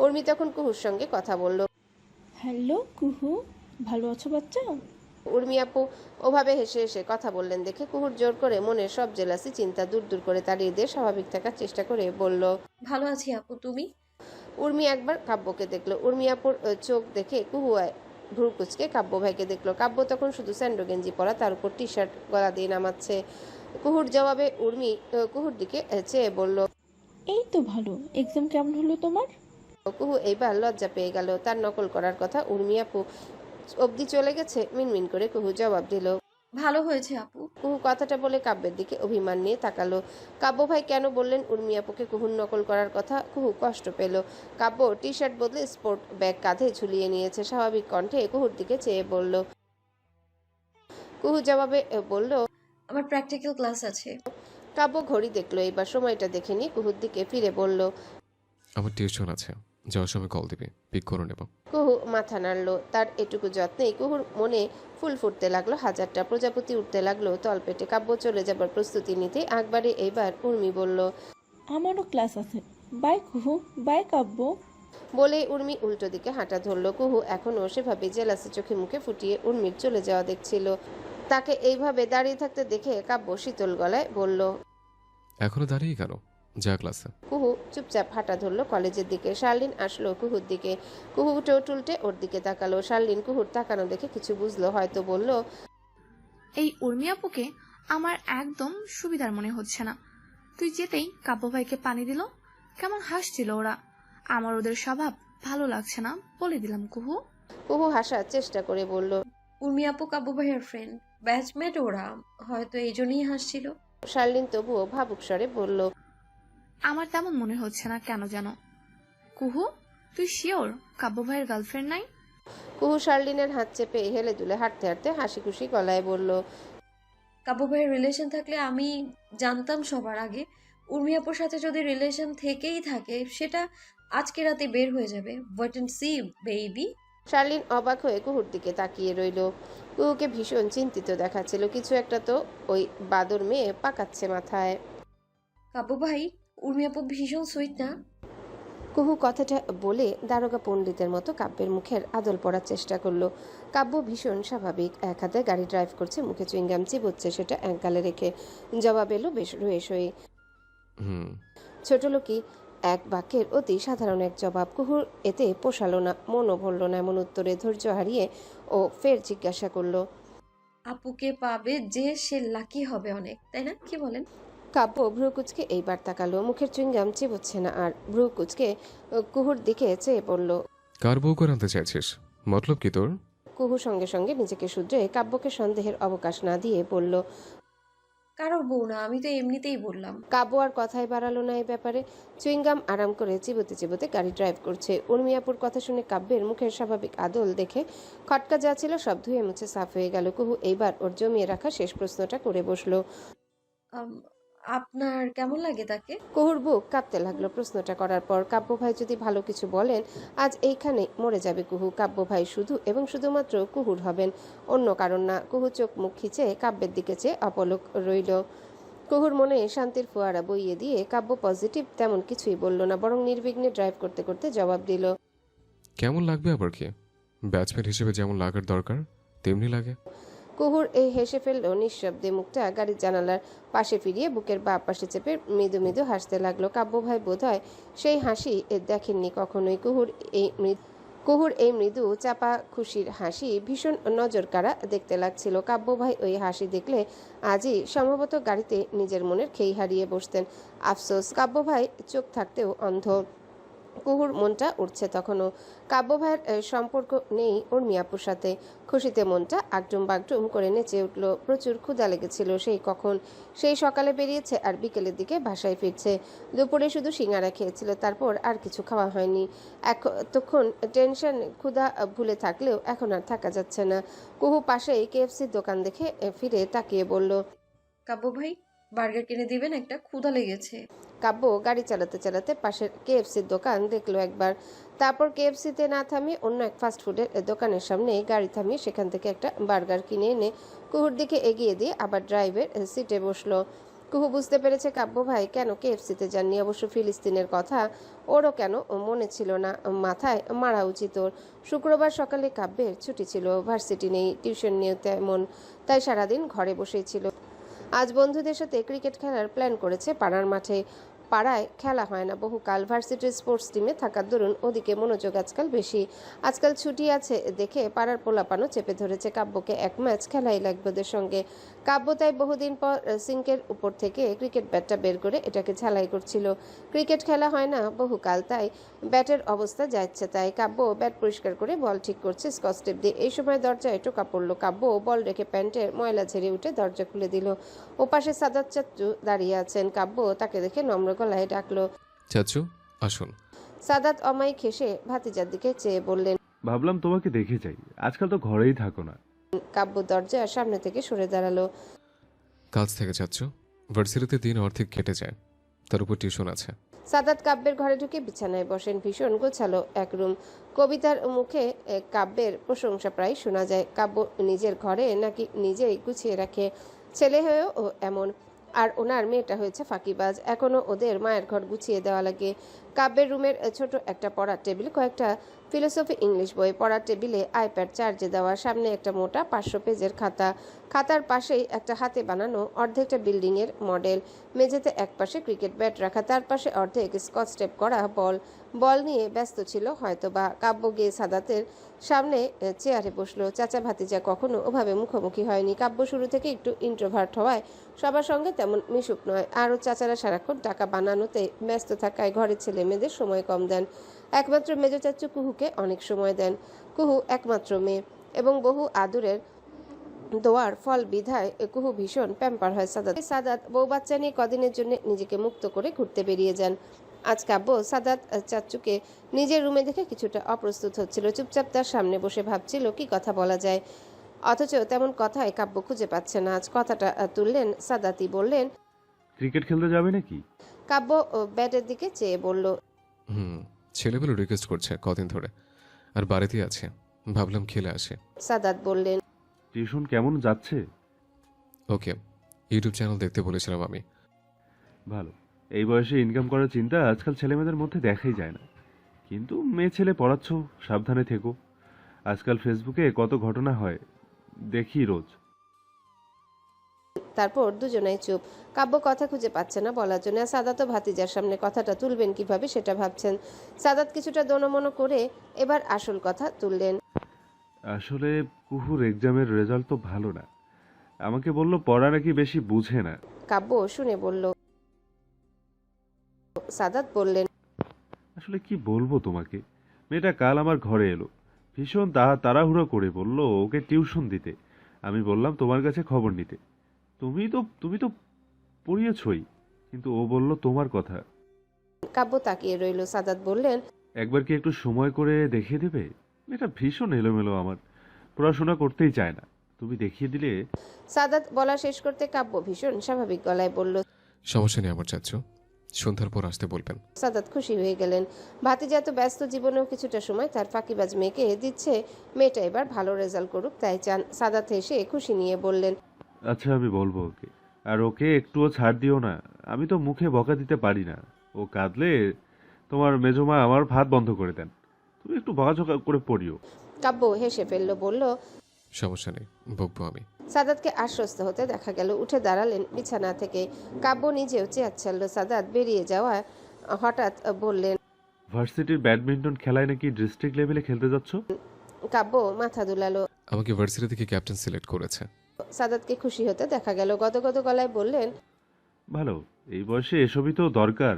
উর্মি তখন কুহুর সঙ্গে কথা বলল, হ্যালো কুহু, ভালো আছো বাচ্চা? উর্মি আপু ওভাবে হেসে হেসে কথা বললেন দেখে কুহুর জোর করে মনের সব জেলাসি চিন্তা দূর দূর করে তাড়িয়ে দিয়ে স্বাভাবিক থাকার চেষ্টা করে বলল, ভালো আছি আপু, তুমি? উর্মি একবার কাব্যকে দেখলো। উর্মি আপুর চোখ দেখে কুহু ভ্রু কুচকে কাব্য ভাইকে দেখলো। কাব্য তখন শুধু স্যান্ডো গেঞ্জি পরা, তার উপর টি শার্ট গলা দিয়ে নামাচ্ছে। কুহুর জবাবে উর্মি কুহুর দিকে চেয়ে বলল, এই তো ভালো। এক্সাম কেমন হলো তোমার? কুহু এইবার লজ্জা পেয়ে গেল। তার নকল করার কথা উর্মি আপু অবধি চলে গেছে। মিনমিন করে কুহু জবাব দিল, ভালো হয়েছে আপু। কুহু কথাটা বলে কাব্যের দিকে অভিমান নিয়ে তাকালো। কাব্য ভাই কেন বললেন উর্মি আপুকে কুহুর নকল করার কথা? কুহু কষ্ট পেল। কাব্য টি শার্ট বদলে স্পোর্ট ব্যাগ কাঁধে ঝুলিয়ে নিয়েছে। স্বাভাবিক কণ্ঠে কুহুর দিকে চেয়ে বলল। কুহু জবাবে বলল, আমার প্র্যাকটিক্যাল ক্লাস আছে। কাব্য ঘড়ি দেখলো। এবার সময়টা দেখে নিয়ে কুহুর দিকে ফিরে বলল, আমার টিউশন আছে, যাওয়ার সময় কল দিবি, পিক করে নেব। কুহু মাথা নাড়ল। তার এটুকু যত্নেই কুহুর মনে ফুল ফুটতে লাগলো, হাজারটা প্রজাপতি উঠতে লাগলো তলপেটে। কাব্য চলে যাবার প্রস্তুতি নিতে একবারে এইবার উর্মি বলল, আমারও ক্লাস আছে। বাই কুহু, বাই কাব্য। বলে উর্মি উল্টো দিকে হাঁটা ধরল। কুহু এখনও সেভাবে জেলাসি চোখে মুখে ফুটিয়ে উর্মির চলে যাওয়া দেখছিল। তাকে এইভাবে দাঁড়িয়ে থাকতে দেখে কাব্য শীতল গলায় বলল, এখনো দাঁড়িয়ে কেন, যা ক্লাসে। কুহু চুপচাপ হাঁটা ধরল কলেজের দিকে। শার্লিন আসলো কুহুর দিকে। কুহু ঠোঁট উল্টে ওর দিকে তাকালো। শার্লিন কুহুর তাকানো দেখে কিছু বুঝলো হয়তো, বলল, এই উর্মি আপুকে আমার একদম সুবিধার মনে হচ্ছে না। তুই যেতেই কাব্য ভাইকে পানি দিল, কেমন হাসছিল ওরা। আমার ওদের স্বভাব ভালো লাগছে না, বলে দিলাম কুহু। কুহু হাসার চেষ্টা করে বলল, উর্মি আপু কাব্য ভাইয়ের ফ্রেন্ড, ব্যাচমেট ওরা, হয়তো এই জন্যই হাসছিল। শার্লিন তবুও ভাবুক স্বরে বলল, আমার তেমন মনে হচ্ছে না কেন যেন। কুহু, তুই শিওর কাব্য ভাইয়ের গার্লফ্রেন্ড নাই? কুহু শার্লিনের হাত চেপে হেলে দুলে হাঁটতে হাঁটতে হাসি খুশি গলায় বলল, কাব্য ভাইয়ের রিলেশন থাকলে আমি জানতাম সবার আগে। উর্মি আপুর সাথে যদি রিলেশন থেকেই থাকে সেটা আজকে রাতে বের হয়ে যাবে। Wait and see baby. Sharlin অবাক হয়ে কুহুর দিকে তাকিয়ে রইল। কুহুকে ভীষণ চিন্তিত দেখাচ্ছিল। কিছু একটা তো ওই বাদর মেয়ে পাকাচ্ছে মাথায়। কাব্য ভাই, উর্মি আপু ভীষণ সুইট না? কুহু কথাটা বলে দারোগা পণ্ডিতের মতো কাব্যের মুখের আদল পড়ার চেষ্টা করলো। কাব্য ভীষণ স্বাভাবিক, এক হাতে গাড়ি ড্রাইভ করছে, মুখে চুইংগাম চিবোচ্ছে, সেটা এক গালে রেখে। জবাব এলো বেশ রয়েসই। হুম। ছোট লোকই এক বাক্যের অতি সাধারণ এক জবাব। কুহুর এতে পোষালো না, মনও ভরল না এমন উত্তরে। ধৈর্য হারিয়ে ও ফের জিজ্ঞাসা করলো, আপুকে পাবে যে সে লাকি হবে অনেক, তাই না? কি বলেন? কাব্য ভ্রু কুচকে এইবার তাকালো, মুখের চুইংগাম চিবোচ্ছে না আর। ভ্রু কুচকে কুহুর দিকে চেয়ে পড়ল। কার বউ করে আনতে চাইছিস? মতলব কি তোর? কুহু সঙ্গে সঙ্গে নিজেকে শুধরে কাব্যকে সন্দেহের অবকাশ না দিয়ে বলল। কারো বউ না, আমি তো এমনিতেই বললাম। কাব্য আর কথাই বাড়ালো না এই ব্যাপারে। চুইংগাম আরাম করে চিবোতে চিবোতে গাড়ি ড্রাইভ করছে। উর্মিয়াপুর কথা শুনে কাব্যের মুখের স্বাভাবিক আদল দেখে খটকা যা ছিল সব ধুয়ে মুছে সাফ হয়ে গেল। কুহু এইবার ওর জমিয়ে রাখা শেষ প্রশ্নটা করে বসলো। আম, আপনার কেমন লাগে তাকে? কুহুর বুক কাঁপতে লাগলো প্রশ্নটা করার পর। কাব্য ভাই যদি ভালো কিছু বলেন, আজ এইখানে মরে যাবে কুহু। কাব্য ভাই শুধু এবং শুধুমাত্র কুহুর হবেন, অন্য কারণ না। কুহু চোখ মুখ খিচে কাব্যের দিকে চেয়ে অপলক রইল। কুহুর মনে শান্তির ফোয়ারা বইয়ে দিয়ে কাব্য পজিটিভ তেমন কিছুই বলল না, বরং নির্বিঘ্নে ড্রাইভ করতে করতে জবাব দিল। কেমন লাগবে আবার কি? ব্যাটসম্যান হিসেবে যেমন লাগার দরকার তেমনি লাগে। কুহুর এই হেসে ফেললো নিঃশব্দে, মুখটা গাড়ির জানালার পাশে ফিরিয়ে বুকের বাঁ পাশে চেপে মৃদু মৃদু হাসতে লাগলো। কাব্য ভাই বোধহয় সেই হাসি দেখেননি কখনোই। কুহুর এই মৃদু চাপা খুশির হাসি ভীষণ নজর কাড়া দেখতে লাগছিল। কাব্য ভাই ওই হাসি দেখলে আজই সম্ভবত গাড়িতে নিজের মনের খেই হারিয়ে বসতেন। আফসোস, কাব্য ভাই চোখ থাকতেও অন্ধ। কুহুর মনটা উঠছে তখনও। কাব্য ভাইয়ের সম্পর্ক নেই উর্মিয়াপুর সাথে। খুশিতে মনটা আগডুম বাগডুম করে নেচে উঠল। প্রচুর ক্ষুধা লেগেছিল সেই কখন। সেই সকালে বেরিয়েছে আর বিকেলের দিকে বাসায় ফিরছে। দুপুরে শুধু সিঙ্গারা খেয়েছিল, তারপর আর কিছু খাওয়া হয়নি। এতক্ষণ টেনশন ক্ষুধা ভুলে থাকলেও এখন আর থাকা যাচ্ছে না। কুহু পাশেই কেএফসির দোকান দেখে ফিরে তাকিয়ে বলল, কাব্য ভাই, বার্গার কিনে দিবেন একটা, ক্ষুধা লেগেছে। কাব্য গাড়ি চালাতে চালাতে পাশের কেএফসির দোকান দেখলো একবার, তারপর কেএফসিতে না থামিয়ে অন্য এক ফাস্টফুডের দোকানের সামনে গাড়ি থামিয়ে সেখান থেকে একটা বার্গার কিনে এনে কুহুর দিকে এগিয়ে দিয়ে আবার ড্রাইভের সিটে বসলো। কুহু বুঝতে পেরেছে কাব্য ভাই কেন কেএফসিতে যাননি। অবশ্য ফিলিস্তিনের কথা ওরও কেন মনে ছিল না, মাথায় মারা উচিত ওর। শুক্রবার সকালে কাব্যের ছুটি ছিল, ভার্সিটি নেই, টিউশন নিয়ে তেমন, তাই সারাদিন ঘরে বসেই ছিল। আজ বন্ধুদের সাথে ক্রিকেট খেলার প্ল্যান করেছে পাড়ার মাঠে। পাড়ায় খেলা হয় না বহুকাল, ভার্সিটির স্পোর্টস টিমে থাকার দরুন ওদিকে মনোযোগ আজকাল বেশি। আজকাল ছুটি আছে দেখে পাড়ার পোলাপানও চেপে ধরেছে কাব্যকে এক ম্যাচ খেলাই লাগবে ওদের সঙ্গে। কাব্য তাই বহুদিন পর সিঙ্কের উপর থেকে ক্রিকেট ব্যাটটা বের করে এটাকে ঝালাই করছিল। ক্রিকেট খেলা হয় না বহুকাল, তাই ব্যাটের অবস্থা যাচ্ছে তাই। কাব্য ব্যাট পরিষ্কার করে বল ঠিক করছে স্কচ টেপ দিয়ে। এই সময় দরজায় টোকা পড়ল। কাব্য বল রেখে প্যান্টের ময়লা ঝেড়ে উঠে দরজা খুলে দিল। ওপাশে সাদাত চাচ্চু দাঁড়িয়ে আছেন। কাব্য তাকে দেখে নম্র গলায় ডাকলো, চাচু আসুন। সাদাত অমায়িক হেসে ভাতিজার দিকে চেয়ে বললেন। ভাবলাম তোমাকে দেখে যাই, আজকাল তো ঘরেই থাকো না। কাব্য দরজার সামনে থেকে সরে দাঁড়ালো। কাজ থেকে চাচ্ছু, ভার্সিটিতে দিন অর্ধেক কেটে যায়, তার উপর টিউশন আছে। সাদাত কাব্যের ঘরে ঢুকে বিছানায় বসেন। ভীষণ গোছালো এক রুম। কবিতার মুখে কাব্যের প্রশংসা প্রায় শোনা যায়। কাব্য নিজের ঘরে নাকি নিজেই গুছিয়ে রাখে। ছেলে হয়েও ও এমন, আর ওনার মেয়েটা হয়েছে ফাঁকিবাজ। এখনও ওদের মায়ের ঘর গুছিয়ে দেওয়া লাগে। কাব্যের রুমের ছোট একটা পড়ার টেবিল, কয়েকটা ফিলোসফি ইংলিশ বই, পড়ার টেবিলে আইপ্যাড চার্জে দেওয়া, সামনে একটা মোটা 500 পেজের খাতা, খাতার পাশেই একটা হাতে বানানো অর্ধেকটা বিল্ডিংয়ের মডেল, মেঝেতে একপাশে ক্রিকেট ব্যাট রাখা, তার পাশে অর্ধেক স্কচ টেপ করা বল নিয়ে ব্যস্ত ছিল হয়তো বা। কাব্য গিয়ে সাদাতের সামনে চেয়ারে বসলো। চাচা ভাতিজা কখনো ওভাবে মুখোমুখি হয়নি। কাব্য শুরু থেকে একটু ইন্ট্রোভার্ট হওয়ায় সবার সঙ্গে তেমন মিশুক নয়। আরও চাচারা সারাক্ষণ টাকা বানানোতে ব্যস্ত থাকায় ঘরের ছেলে মেয়েদের সময় কম দেন। একমাত্র মেজ চাচু কুহুকে অনেক সময় দেন। কুহু একমাত্র মেয়ে এবং বহু আদরের দোয়ার ফল বিধায় কুহু ভীষণ প্যাম্পার হয় সাদাত বউ বাচ্চা নিয়ে কদিনের জন্য নিজেকে মুক্ত করে ঘুরতে বেরিয়ে যান। আজ কাব্য সাদাত চাচ্চুকে নিজের রুমে দেখে কিছুটা অপ্রস্তুত হচ্ছিল। চুপচাপ তার সামনে বসে ভাবছিল কি কথা বলা যায়, অথচ তেমন কথাই কাব্য খুঁজে পাচ্ছে না। আজ কথাটা তুললেন সাদাতই। বললেন, ক্রিকেট খেলতে যাবে নাকি? কাব্য ব্যাটের দিকে চেয়ে বলল, ছেলেগুলো রিকোয়েস্ট করছে কদিন ধরে, আর বাড়িতেই আছে, ভাবলাম খেলে আসে। সাদাত বললেন, টিউশন কেমন যাচ্ছে? ওকে, ইউটিউব চ্যানেল দেখতে বলেছিলাম আমি। ভালো, এই বয়সে ইনকাম করার চিন্তা আজকাল ছেলেমেয়েদের মধ্যে দেখাই যায় না। কিন্তু মেয়ে ছেলে পড়াচ্ছ, সাবধানে থেকো। আজকাল ফেসবুকে কত ঘটনা হয়, দেখি রোজ। তারপর দুজনাই চুপ। কাব্য কথা খুঁজে পাচ্ছে না বলার জন্য। সাদাত ও ভাতিজার সামনে কথাটা তুলবেন কিভাবে সেটা ভাবছেন। সাদাত কিছুটা দোনমনো করে এবার আসল কথা তুললেন। আসলে কুহুর এক্সামের রেজাল্ট তো ভালো না। আমাকে বলল পড়া নাকি বেশি বুঝে না। কাব্য শুনে বলল। সাদাত বললেন, আসলে কি বলবো তোমাকে, মেয়েটা কাল আমার ঘরে এলো, ভীষণ তাড়াহুড়ো করে বলল ওকে টিউশন দিতে। আমি বললাম তোমার কাছে খবর নিতে। তুমি তো পড়িয়েছই, কিন্তু ও বলল তোমার কথা। কাব্য তাকিয়ে রইল। সাদাত বললেন, একবার কি একটু সময় করে দেখিয়ে দেবে? মেয়েটা ভীষণ এলোমেলো, আমার পড়াশোনা করতেই চায় না, তুমি দেখিয়ে দিলে। সাদাত বলা শেষ করতে কাব্য ভীষণ স্বাভাবিক গলায় বলল, সমস্যা নেই আমার চাচ্ছ, সন্ধ্যার পর আসতে বলবেন। সাদাত খুশি হয়ে গেলেন। ভাতিজা তো ব্যস্ত জীবনেও কিছুটা সময় তার ফাঁকিবাজ মেয়েকে দিচ্ছে। মেয়েটা এবার ভালো রেজাল্ট করুক তাই চান। সাদাত হেসে খুশি নিয়ে বললেন, আচ্ছা আমি বলবো ওকে। আর ওকে একটুও ছাড় দিও না, আমি তো মুখে বকা দিতে পারি না। ও কাঁদলে তোমার মেজমা আমার ভাত বন্ধ করে দেন। তুমি একটু বকাঝকা করে পড়িও। কাব্য হেসে ফেলল, বলল, সমস্যা নেই, বকবো আমি। সাদাতকে আশ্বস্ত হতে দেখা গেল। উঠে দাঁড়ালেন বিছানা থেকে। কাব্য নিজেও চেয়ার ছাড়ল। সাদাত বেরিয়ে যাওয়া হঠাৎ বললেন, ভার্সিটির ব্যাডমিন্টন খেলায় নাকি ডিস্ট্রিক্ট লেভেলে খেলতে যাচ্ছ? কাব্য মাথা দুলালো। আমাকে ভার্সিটি থেকে ক্যাপ্টেন সিলেক্ট করেছে। সাদাতকে খুশি হতে দেখা গেল। গদগদ গলায় বললেন, ভালো, এই বয়সে এসবই তো দরকার।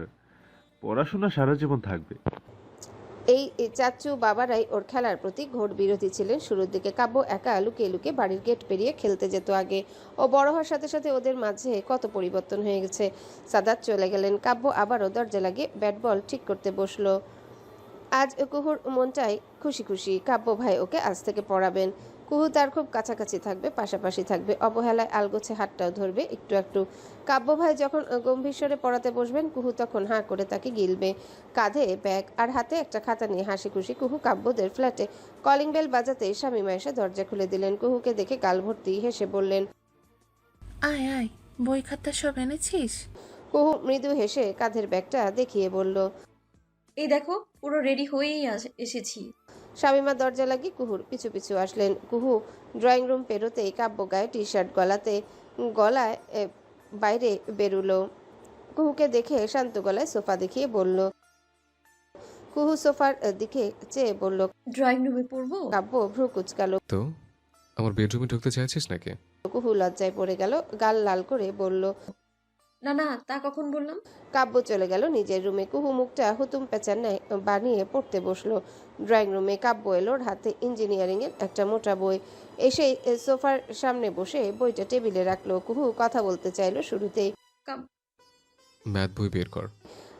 পড়াশোনা সারা জীবন থাকবে। এই চাচ্চু বাবারাই ওর খেলার প্রতি ঘোর বিরোধী ছিলেন শুরুর দিকে। কাব্য একা লুকিয়ে লুকিয়ে বাড়ির গেট পেরিয়ে খেলতে যেত আগে। ও বড় হওয়ার সাথে সাথে ওদের মাঝে কত পরিবর্তন হয়ে গেছে। সাদাত চলে গেলেন। কাব্য আবারও দরজা লাগিয়ে ব্যাট বল ঠিক করতে বসলো। আজ কুহুর মনটাই খুশি খুশি। কাব্য ভাই ওকে আজ থেকে পড়াবেন। কুহু তার খুব কাছাকাছি থাকবে, পাশাপাশি থাকবে, অবহেলায় আলগোছে হাতটাও ধরবে একটু একটু। কাব্য ভাই যখন গম্ভীর স্বরে পড়াতে বসবেন, কুহু তখন হাঁ করে তাকে গিলবে। কাঁধে ব্যাগ আর হাতে একটা খাতা নিয়ে হাসি খুশি কুহু কাব্যদের ফ্ল্যাটে। কলিং বেল বাজাতে শামীমা এসে দরজা খুলে দিলেন। কুহুকে দেখে গাল ভর্তি হেসে বললেন, আয় আয়, বই খাতা সব এনেছিস? কুহু মৃদু হেসে কাঁধের ব্যাগটা দেখিয়ে বলল, এই দেখো, পুরো রেডি হয়েই এসেছি। শামীমা দরজা লাগিয়ে কুহুর পিছু পিছু আসলেন। কুহু ড্রয়িং রুম পেরোতেই কাব্য গায়ে টি শার্ট গলায় বাইরে বেরুলো। কুহুকে দেখে শান্ত গলায় সোফা দেখিয়ে বলল। কুহু সোফার দিকে চেয়ে বলল, ড্রয়িং রুমে পড়বো? কাব্য ভ্রু কুচকালো। তো আমার বেডরুমে ঢুকতে চাইছিস নাকি? কুহু লজ্জায় পড়ে গেল, গাল লাল করে বলল, না না, তা কখন বললাম। কাব্য চলে গেল নিজের রুমে। কুহু মুখটা হুতুম পেঁচার ন্যায় বানিয়ে পড়তে বসলো। ড্রয়িং রুমে কাব্য এলো, হাতে ইঞ্জিনিয়ারিং এর একটা মোটা বই। এসেই সোফার সামনে বসে বইটা টেবিলে রাখলো। কুহু কথা বলতে চাইলো শুরুতেই। ম্যাথ বই বের কর।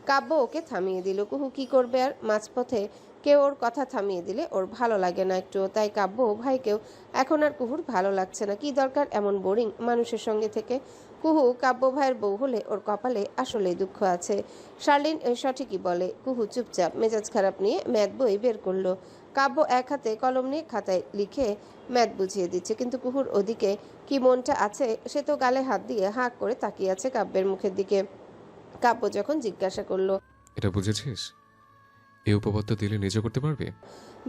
কাব্য ওকে থামিয়ে দিল। কুহু কি করবে আর? মাঝপথে কেউ ওর কথা থামিয়ে দিলে ওর ভালো লাগে না একটু। তাই কাব্য ভাইকেও এখন আর কুহুর ভালো লাগছে না। কি দরকার এমন বোরিং মানুষের সঙ্গে থেকে? কুহু কাব্য ভাইয়ের বউ হলে ওর কপালে আসলেই দুঃখ আছে। শার্লিন সঠিকই বলে। কুহু চুপচাপ মেজাজ খারাপ নিয়ে ম্যাথ বই বের করলো। কাব্য এক হাতে কলম নিয়ে খাতায় লিখে ম্যাথ বুঝিয়ে দিচ্ছে, কিন্তু কুহুর ওদিকে কি মনটা আছে সে তো গালে হাত দিয়ে হাঁ করে তাকিয়ে আছে কাব্যের মুখের দিকে। কাব্য যখন জিজ্ঞাসা করলো, এটা বুঝেছিস? এই উপপাদ্য দিলে নিজে করতে পারবি?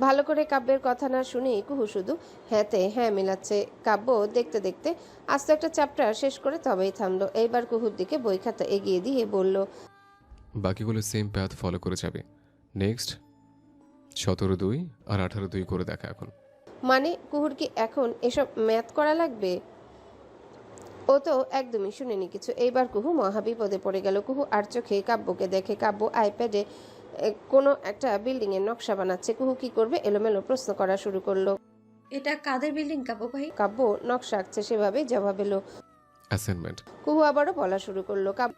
ভালো করে কাব্যের কথা না শুনে কুহু শুধু হ্যাঁতে হ্যাঁ মিলাচ্ছে। কাব্য দেখতে দেখতে আস্ত একটা চ্যাপ্টার শেষ করে তবেই থামলো। এইবার কুহুর দিকে বই খাতা এগিয়ে দিয়ে বলল, বাকিগুলো সেম প্যাথ ফলো করে যাবে। নেক্সট 17-2 আর 18-2 করে দেখা এখন। মানে কুহুর কি এখন এসব ম্যাথ করা লাগবে? ও তো একদমই শুনেনি কিছু। এইবার কুহু মহাবিপদে পড়ে গেল। কুহু আর চোখে কাব্যকে দেখে। কাব্য আইপ্যাডে কোনো একটা বিল্ডিং এর নকশা বানাচ্ছে। কুহু কি করবে? এলোমেলো প্রশ্ন করা শুরু করলো। এটা কাদের বিল্ডিং কাব্য ভাই? কাব্য নকশা আঁকছে, সেভাবেই জবাব এলো। অ্যাসাইনমেন্ট। কুহু আবারও বলা শুরু করলো। কাব্য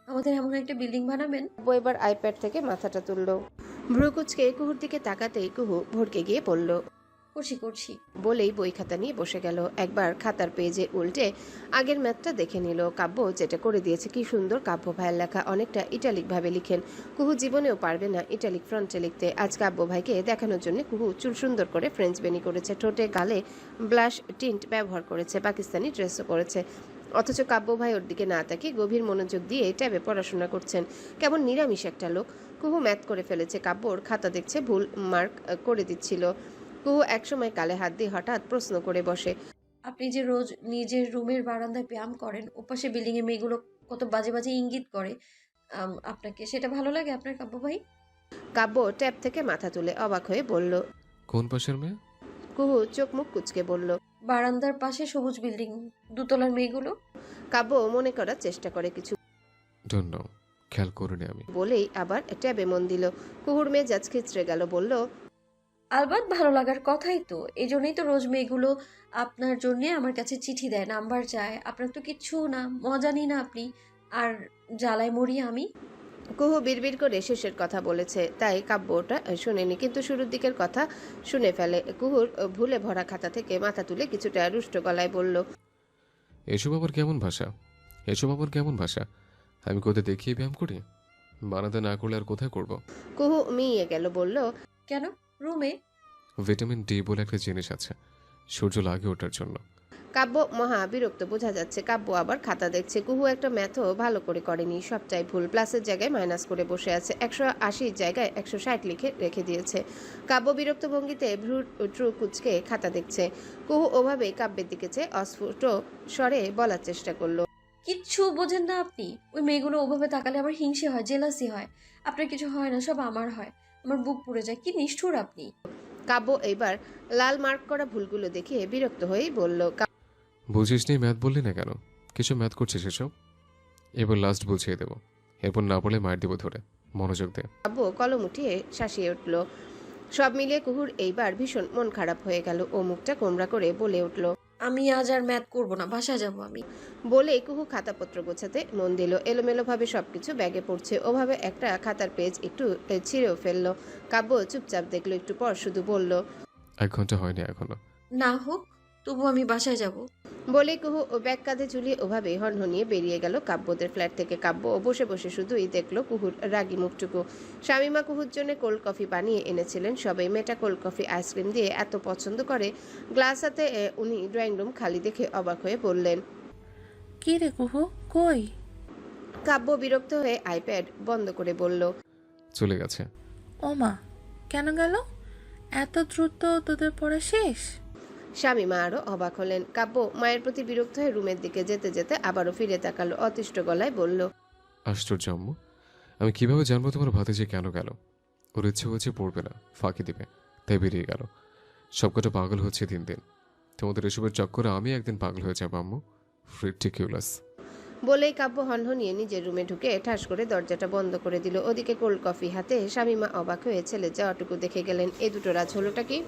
আমাদের এমন একটা বিল্ডিং বানাবেন? এবার আইপ্যাড থেকে মাথাটা তুললো। ভ্রু কুচকে কুহুর দিকে তাকাতেই কুহু ভড়কে গিয়ে পড়ল। করছি। বলেই বই খাতা নিয়ে বসে গেল। একবার খাতার পেজে উল্টে আগের ম্যাথটা দেখে নিল। কাব্য যেটা করে দিয়েছে, কি সুন্দর কাব্য ভাইয়ের লেখা, অনেকটা ইটালিক ভাবে লিখেন। কুহু জীবনেও পারবে না ইটালিক ফ্রন্টে লিখতে। আজ কাব্য ভাইকে দেখানোর জন্য কুহু চুল সুন্দর করে ফ্রেঞ্চ বেনি করেছে, ঠোঁটে গালে ব্লাশ টিন্ট ব্যবহার করেছে, পাকিস্তানি ড্রেসও করেছে। অথচ কাব্য ভাই ওর দিকে না তাকিয়ে গভীর মনোযোগ দিয়ে ট্যাবে পড়াশোনা করছেন। কেমন নিরামিষ একটা লোক। কুহু ম্যাথ করে ফেলেছে, কাব্যর খাতা দেখছে, ভুল মার্ক করে দিচ্ছিল। কুহু একসময় কালে হাত দিয়ে হঠাৎ প্রশ্ন করে বসে, আপনি যে রোজ নিজের রুমের বারান্দায় ব্যায়াম করেন, ওপাশে বিল্ডিং এ মেয়েগুলো কত বাজে বাজে ইঙ্গিত করে আপনাকে, সেটা ভালো লাগে আপনার কাব্য ভাই? কাব্য ট্যাব থেকে মাথা তুলে অবাক হয়ে বলল। কোন পাশের মেয়ে? কুহু চোখ মুখ কুচকে বলল, বারান্দার পাশে সবুজ বিল্ডিং, দুতলার মেয়েগুলো। কাব্য মনে করার চেষ্টা করে কিছু ডোন্ট নো, খেয়াল করিনি আমি। বলেই আবার ট্যাবে মন দিল। কুহুর মেজাজ খিচড়ে গেল, বলল, আলবাত ভালো লাগার কথাই তো, এই জন্যই তো রোজ মেয়েগুলো আপনার জন্য আমার কাছে চিঠি দেয়, নাম্বার চায়। আপনার তো কিচ্ছু না, মজা নিই না আপনি, আর জ্বালায় মরি আমি। কুহু বিড়বিড় করে শেষের কথা বলেছে, তাই কাব্য ওটা শোনেনি, কিন্তু শুরুর দিকের কথা শুনে ফেলে। কুহুর ভুলে ভরা খাতা থেকে মাথা তুলে কিছুটা রুষ্ট গলায় বলল, এসব আবার কেমন ভাষা? এসব আবার কেমন ভাষা? আমি কোথায় দেখিয়ে ব্যায়াম করি? বানাতে না করলে আর কোথায় করব? কুহু মিয়ে গেল, বলল, কেন? রুমে ভিটামিন ডি বলে একটা জিনিস আছে, সূর্য লাগে ওটার জন্য। কাব্য মহা বিরক্ত, বোঝা যাচ্ছে। কাব্য আবার খাতা দেখছে। কুহু একটা ম্যাথও ভালো করে করেনি, সবটাই ভুল। প্লাসের জায়গায় মাইনাস করে বসে আছে, 180 জায়গায় 160 লিখে রেখে দিয়েছে। কাব্য বিরক্ত ভঙ্গিতে ভ্রু ট্রু কুচকে খাতা দেখছে। কুহু ওভাবে কাব্যের দিকে চেয়ে অস্ফুট স্বরে বলার চেষ্টা করলো, কিচ্ছু বোঝেন না আপনি। ওই মেয়েগুলো ওভাবে তাকালে আমার হিংসে হয়, জেলাসি হয়। আপনার কিছু হয় না, সব আমার হয়। আমার বুক পুড়ে যায়। কি নিষ্ঠুর আপনি। কাব্য এইবার লাল মার্ক করা ভুলগুলো দেখে বিরক্ত হয়েই বলল, বুঝিস নি ম্যাথ বললি না কেন? কিছু ম্যাথ করছিস এসব? এবার লাস্ট বুঝিয়ে দেবো, এরপর না বলে মার দেবো ধরে। মনোযোগ দে। কাব্য কলম উঠিয়ে শাসিয়ে উঠল। সব মিলিয়ে কুহুর এইবার ভীষণ মন খারাপ হয়ে গেল। ও মুখটা কোমড়া করে বলে উঠল, আমি আজ আর ম্যাথ করবো না, বাসায় যাবো আমি। বলে কুহু খাতাপত্র গোছাতে মন দিল। এলোমেলোভাবে সবকিছু ব্যাগে পড়ছে। ওভাবে একটা খাতার পেজ একটু ছিঁড়েও ফেললো। কাব্য চুপচাপ দেখলো, একটু পর শুধু বলল, 1 ঘন্টা হয়নি এখনো। না হোক, তবু আমি বাসায় যাব। বলে কুহু ও ব্যাগ কাঁধে ঝুলিয়ে ওভাবে হনহনিয়ে বেরিয়ে গেল কাব্যদের ফ্ল্যাট থেকে। কাব্য বসে বসে শুধুই দেখলো কুহুর রাগী মুখটুকু। শামিমা কুহুর জন্য কোল্ড কফি বানিয়ে এনেছিলেন। সবাই মেটা কোল্ড কফি আইসক্রিম দিয়ে এত পছন্দ করে। গ্লাস হাতে উনি ড্রয়িং রুম খালি দেখে অবাক হয়ে বললেন, কি রে কুহু, কই? কাব্য বিরক্ত হয়ে আইপ্যাড বন্ধ করে বলল, চলে গেছে। ও মা, কেন গেল? এত দ্রুত তোদের পড়া শেষ? শামিমা আরো অবাক হলেন। কাব্য মায়ের প্রতি বিরক্ত হয়ে রুমের দিকে যেতে যেতে আবারও ফিরে তাকালো, অতিষ্ঠ গলায় বলল, আশ্চর্য আম্মু, আমি কিভাবে জানবো তোমার ভাতিজি কেন গেল? ওর ইচ্ছে হচ্ছে পড়বে না, ফাঁকি দিবে, তাই বেরিয়ে গেল। সবকটা পাগল হচ্ছে দিন দিন। তোমাদের এসবের চক্করে আমি একদিন পাগল হয়ে যাবো আম্মু। রিডিকুলাস। বলেই কাব্য হনহনিয়ে নিজের রুমে ঢুকে ঠাস করে দরজাটা বন্ধ করে দিল। ওদিকে কোল্ড কফি হাতে শামিমা অবাক হয়ে ছেলে যাওয়াটুকু দেখে গেলেন। এই দুটো রাজ হলোটা কি?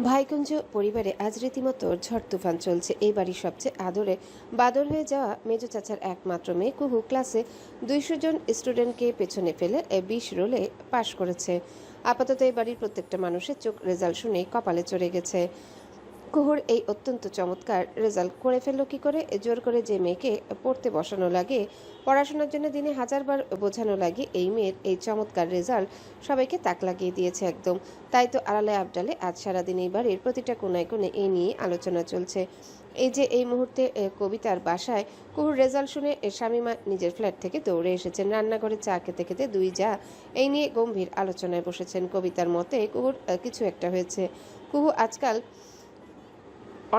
ভাইকুঞ্জ পরিবারে আজ রীতিমতো ঝড় তুফান চলছে। এই বাড়ির সবচেয়ে আদরে বাদর হয়ে যাওয়া মেজো চাচার একমাত্র মেয়ে কুহু ক্লাসে 200 জন স্টুডেন্টকে পেছনে ফেলে 20 রোলে পাশ করেছে। আপাতত এই বাড়ির প্রত্যেকটা মানুষের চোখ রেজাল্ট শুনে কপালে চড়ে গেছে। কুহুর এই অত্যন্ত চমৎকার রেজাল্ট করে ফেললো কি করে? জোর করে যে মেয়েকে পড়তে বসানো লাগে, পড়াশোনার জন্য দিনে 1000 বার বোঝানো লাগে, এই মেয়ের এই চমৎকার রেজাল্ট সবাইকে তাক লাগিয়ে দিয়েছে একদম। তাই তো আড়ালে আবডালে আজ সারাদিন এই বাড়ির প্রতিটা কোনায় কোণে এই নিয়ে আলোচনা চলছে। এই যে এই মুহূর্তে কবিতার বাসায় কুহুর রেজাল্ট শুনে শামিমা নিজের ফ্ল্যাট থেকে দৌড়ে এসেছেন। রান্নাঘরে চা খেতে খেতে দুই যা এই নিয়ে গম্ভীর আলোচনায় বসেছেন। কবিতার মতে কুহুর কিছু একটা হয়েছে। কুহু আজকাল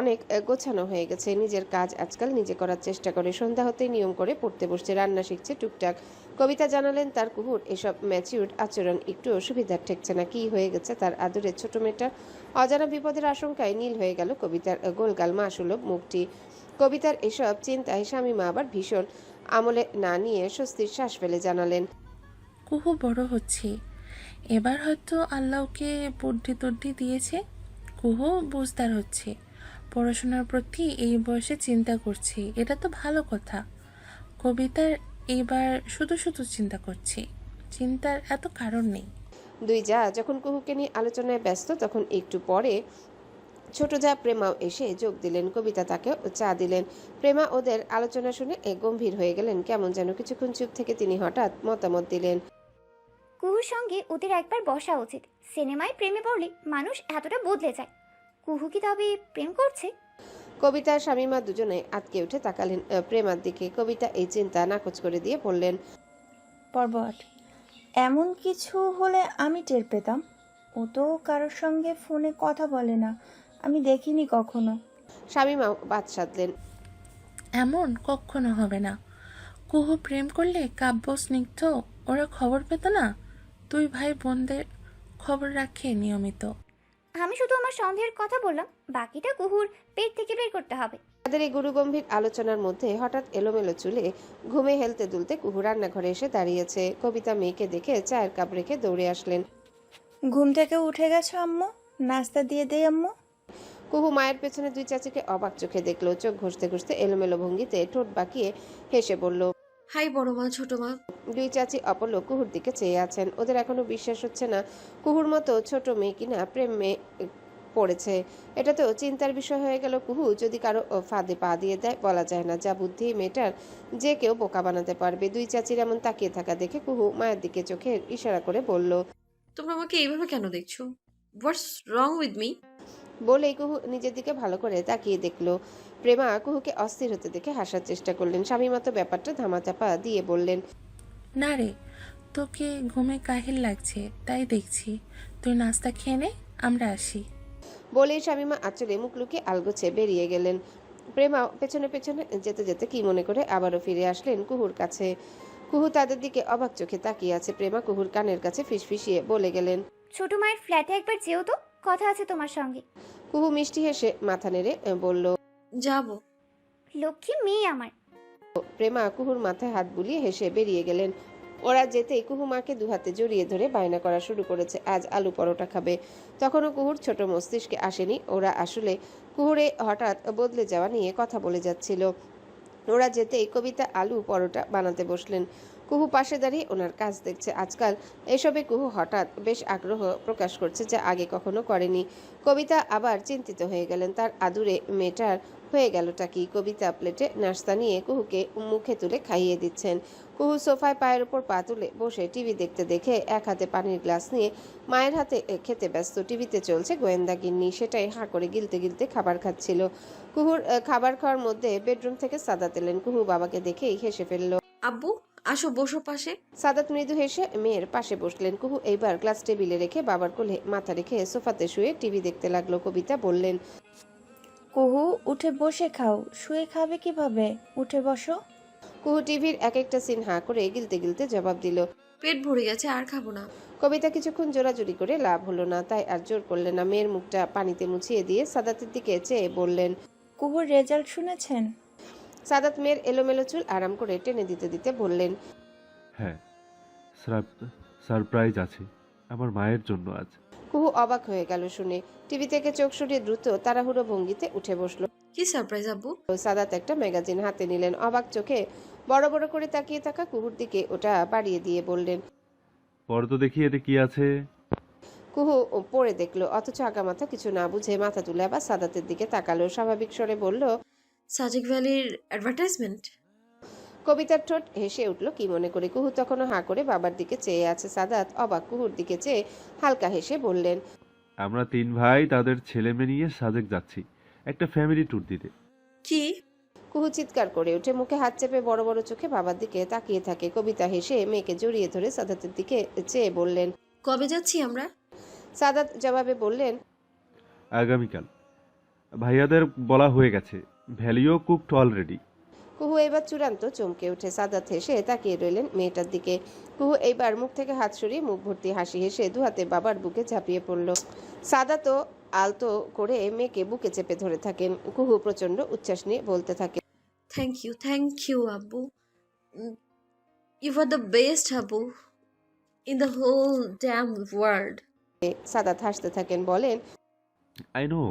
অনেক গোছানো হয়ে গেছে। নিজের কাজ আজকাল নিজে করার চেষ্টা করে। সন্ধ্যা হতেই নিয়ম করে পড়তে বসছে, রান্না শিখছে টুকটাক। কবিতা জানালেন তার কুহুর এসব ম্যাচিউর আচরণ একটু সুবিধার ঠেকছে না। কি হয়ে গেছে তার আদরের ছোট মেয়েটা? অজানা বিপদের আশঙ্কায় নীল হয়ে গেল কবিতার গোলগাল মাসুলভ মুখটি। কবিতার এসব চিন্তায় শামিমা আবার ভীষণ আমলে না নিয়ে স্বস্তির শ্বাস ফেলে জানালেন, কুহু বড় হচ্ছে, এবার হয়তো আল্লাহকে বুদ্ধি টুদ্ধি দিয়েছে। কুহু বুঝদার হচ্ছে, পড়াশোনার প্রতি এই বয়সে চিন্তা করছি, এটা তো ভালো কথা। কবিতার এবার শুধু শুধু চিন্তা করছি, চিন্তার এত কারণ নেই। দুই যা যখন কুহুকে নিয়ে আলোচনায় ব্যস্ত তখন একটু পরে ছোট যা প্রেমাও এসে যোগ দিলেন। কবিতা তাকেও চা দিলেন। প্রেমা ওদের আলোচনা শুনে গম্ভীর হয়ে গেলেন। কেমন যেন কিছুক্ষণ চুপ থেকে তিনি হঠাৎ মতামত দিলেন। কুহুর সঙ্গে ওদের একবার বসা উচিত। সিনেমায় প্রেমে পড়লে মানুষ এতটা বদলে যায়। কুহু কি তবে প্রেম করছে? কবিতা আর শামীমা দুজনে আটকে উঠে তাকালেন প্রেমার দিকে। কবিতা এই চিন্তা নাকচ করে দিয়ে বললেন, পর্বত এমন কিছু হলে আমি টের পেতাম। ও তো কারোর সঙ্গে ফোনে কথা বলে না, আমি দেখিনি কখনো। শামীমাও বাদ সাধলেন। এমন কখনো হবে না। কুহু প্রেম করলে কাব্য স্নিগ্ধ ওরা খবর পেত না? দুই ভাই বোনদের খবর রাখে নিয়মিত। আমি শুধু আমার সন্দেহের কথা বললাম, বাকিটা কুহুর পেট থেকে বের করতে হবে। তাদের এই গুরুগম্ভীর আলোচনার মধ্যে হঠাৎ এলোমেলো চুলে ঘুমে হেলতে দুলতে কুহু রান্নাঘরে এসে দাঁড়িয়েছে। কবিতা মেয়েকে দেখে চায়ের কাপ রেখে দৌড়ে আসলেন। ঘুম থেকে উঠে গেছো আম্মু? নাস্তা দিয়ে দেই আম্মু। কুহু মায়ের পেছনে দুই চাচিকে অবাক চোখে দেখলো। চোখ ঘষতে ঘষতে এলোমেলো ভঙ্গিতে ঠোঁট বাঁকিয়ে হেসে বলল, হাই বড় মা, ছোট মা। দুই চাচি অপলক কুহুর দিকে চেয়ে আছেন। ওদের এখনো বিশ্বাস হচ্ছে না কুহুর মতো ছোট মেয়ে কিনা প্রেমে পড়েছে। এটা তো চিন্তার বিষয় হয়ে গেল। কুহু যদি কারো ফাঁদে পা দিয়ে দেয় বলা যায় না। যা বুদ্ধি মেয়েটার, যে কেউ বোকা বানাতে পারবে। দুই চাচির এমন তাকিয়ে থাকা দেখে কুহু মায়ের দিকে চোখের ইশারা করে বলল, তোমরা আমাকে এইভাবে কেন দেখছো? হোয়াটস রং উইথ মি? বলেই কুহু নিজের দিকে ভালো করে তাকিয়ে দেখলো। প্রেমা কুহুকে অস্থির হতে দেখে হাসার চেষ্টা করলেন। শামীমা তো ব্যাপারটা ধামাচাপা দিয়ে বললেন, না রে, তোকে ঘুমে কাহিল লাগছে তাই দেখছি। তুই নাস্তা খেয়ে নে, আমরা আসি। বলেই শামীমা আঁচলে মুখ লুকিয়ে আলগোছে বেরিয়ে গেলেন। প্রেমা পেছনে পেছনে যেতে যেতে কি মনে করে আবারও ফিরে আসলেন কুহুর কাছে। কুহু তাদের দিকে অবাক চোখে তাকিয়ে আছে। প্রেমা কুহুর কানের কাছে ফিসফিসিয়ে বলে গেলেন, ছোট মায়ের ফ্ল্যাটে একবার যেও তো, কথা আছে তোমার সঙ্গে। কুহু মিষ্টি হেসে মাথা নেড়ে বলল, যাব। লক্ষ্মী মেয়ে আমার। প্রেমা কুহুর মাথায় হাত বুলিয়ে হেসে বেরিয়ে গেলেন। ওরা যেতেই কুহু মাকে দুহাতে জড়িয়ে ধরে বায়না করা শুরু করেছে। আজ আলু পরোটা খাবে। তখনও কুহুর ছোট মস্তিষ্কে আসেনি ওরা আসলে কুহুরে হঠাৎ বদলে যাওয়া নিয়ে কথা বলে যাচ্ছিল। ওরা যেতেই কবিতা আলু পরোটা বানাতে বসলেন। কুহু পাশে দাঁড়িয়ে ওনার কাজ দেখছে। আজকাল এসবে কুহু হঠাৎ বেশ আগ্রহ প্রকাশ করছে, যা আগে কখনো করেনি। কবিতা আবার চিন্তিত হয়ে গেলেন, তার আদুরে মেয়েটার হয়ে গেলটা কি। কবিতা প্লেটে নাস্তা নিয়ে কুহুকে মুখে তুলে খাইয়ে দিচ্ছেন। কুহু সোফায় পায়ের উপর পা তুলে বসে টিভি দেখতে দেখে এক হাতে পানির গ্লাস নিয়ে মায়ের হাতে খেতে ব্যস্ত। টিভিতে চলছে গোয়েন্দাগিন্নি, সেটাই হাঁ করে গিলতে গিলতে খাবার খাচ্ছিল। কুহুর খাবার খাওয়ার মধ্যে বেডরুম থেকে সাদাত এলেন। কুহু বাবাকে দেখেই হেসে ফেলল। আব্বু আসো, বসো পাশে। সাদাত মৃদু হেসে মেয়ের পাশে বসলেন। কুহু এইবার গ্লাস টেবিলে রেখে বাবার কোলে মাথা রেখে সোফাতে শুয়ে টিভি দেখতে লাগলো। কবিতা বললেন, কুহু উঠে বসে খাও, শুয়ে খাবে কিভাবে? উঠে বসো। কুহু টিভির এক একটা সিন হাঁ করে গিলতে গিলতে জবাব দিল, পেট ভরে গেছে, আর খাবো না। কবিতা কিছুক্ষণ জোরাজুরি করে লাভ হলো না, তাই আর জোর করলেন না। মেয়ের মুখটা পানিতে মুছিয়ে দিয়ে সাদাতের দিকে চেয়ে বললেন, কুহুর রেজাল্ট শুনেছেন? সাদাত মেয়ের এলোমেলো চুল আরাম করে টেনে দিতে দিতে বললেন, হ্যাঁ, সারপ্রাইজ আছে আমার মায়ের জন্য আজ। কুহু অবাক হয়ে গেল শুনে। টিভি থেকে চোখ সরিয়ে দ্রুত তাড়াহুড়ো ভঙ্গিতে উঠে বসলো। কি সারপ্রাইজ আব্বু? সাদাত একটা ম্যাগাজিন হাতে নিলেন। অবাক চোখে বড় বড় করে তাকিয়ে থাকা কুহুর দিকে ওটা বাড়িয়ে দিয়ে বললেন, পরে তো দেখি এতে কি আছে। কুহু পড়ে দেখলো, অথচ আগামাথা কিছু না বুঝে মাথা তুলে আবার সাদাতের দিকে তাকালো। স্বাভাবিক স্বরে বলল, সাজেক ভ্যালির অ্যাডভার্টাইজমেন্ট। কবিতার ঠোঁট হেসে উঠল কি মনে করে। কুহু তখনও হাঁ করে বাবার দিকে চেয়ে আছে। সাদাত অবাক কুহুর দিকে চেয়ে হালকা হেসে বললেন, আমরা 3 ভাই তাদের ছেলে মেয়ে নিয়ে সাজেক যাচ্ছি একটা ফ্যামিলি ট্যুর দিতে। কি? কুহু চিৎকার করে উঠে মুখে হাত চেপে বড় বড় চোখে বাবার দিকে তাকিয়ে থাকে। কবিতা হেসে মেয়েকে জড়িয়ে ধরে সাদাতের দিকে চেয়ে বললেন, কবে যাচ্ছি আমরা? সাদাত জবাবে বললেন, আগামীকাল। ভাইয়াদের বলা হয়ে গেছে, ভ্যালিও কুকড অলরেডি। কুহু এবার চূড়ান্ত চমকে উঠে। সাদাত হেসে তাকিয়ে রইলেন মেয়েটার দিকে। কুহু এইবার মুখ থেকে হাত সরিয়ে মুখ ভর্তি হাসি হেসে দুহাতে বাবার বুকে ঝাঁপিয়ে পড়ল। সাদাতও আলতো করে মেয়েকে বুকে চেপে ধরে থাকেন। কুহু প্রচন্ড উচ্ছ্বাস নিয়ে বলতে থাকে, থ্যাংক ইউ আব্বু। ইউ আর দ্য বেস্ট আব্বু in the whole damn world. Sadat হাসতে থাকেন, বলেন, আই নো,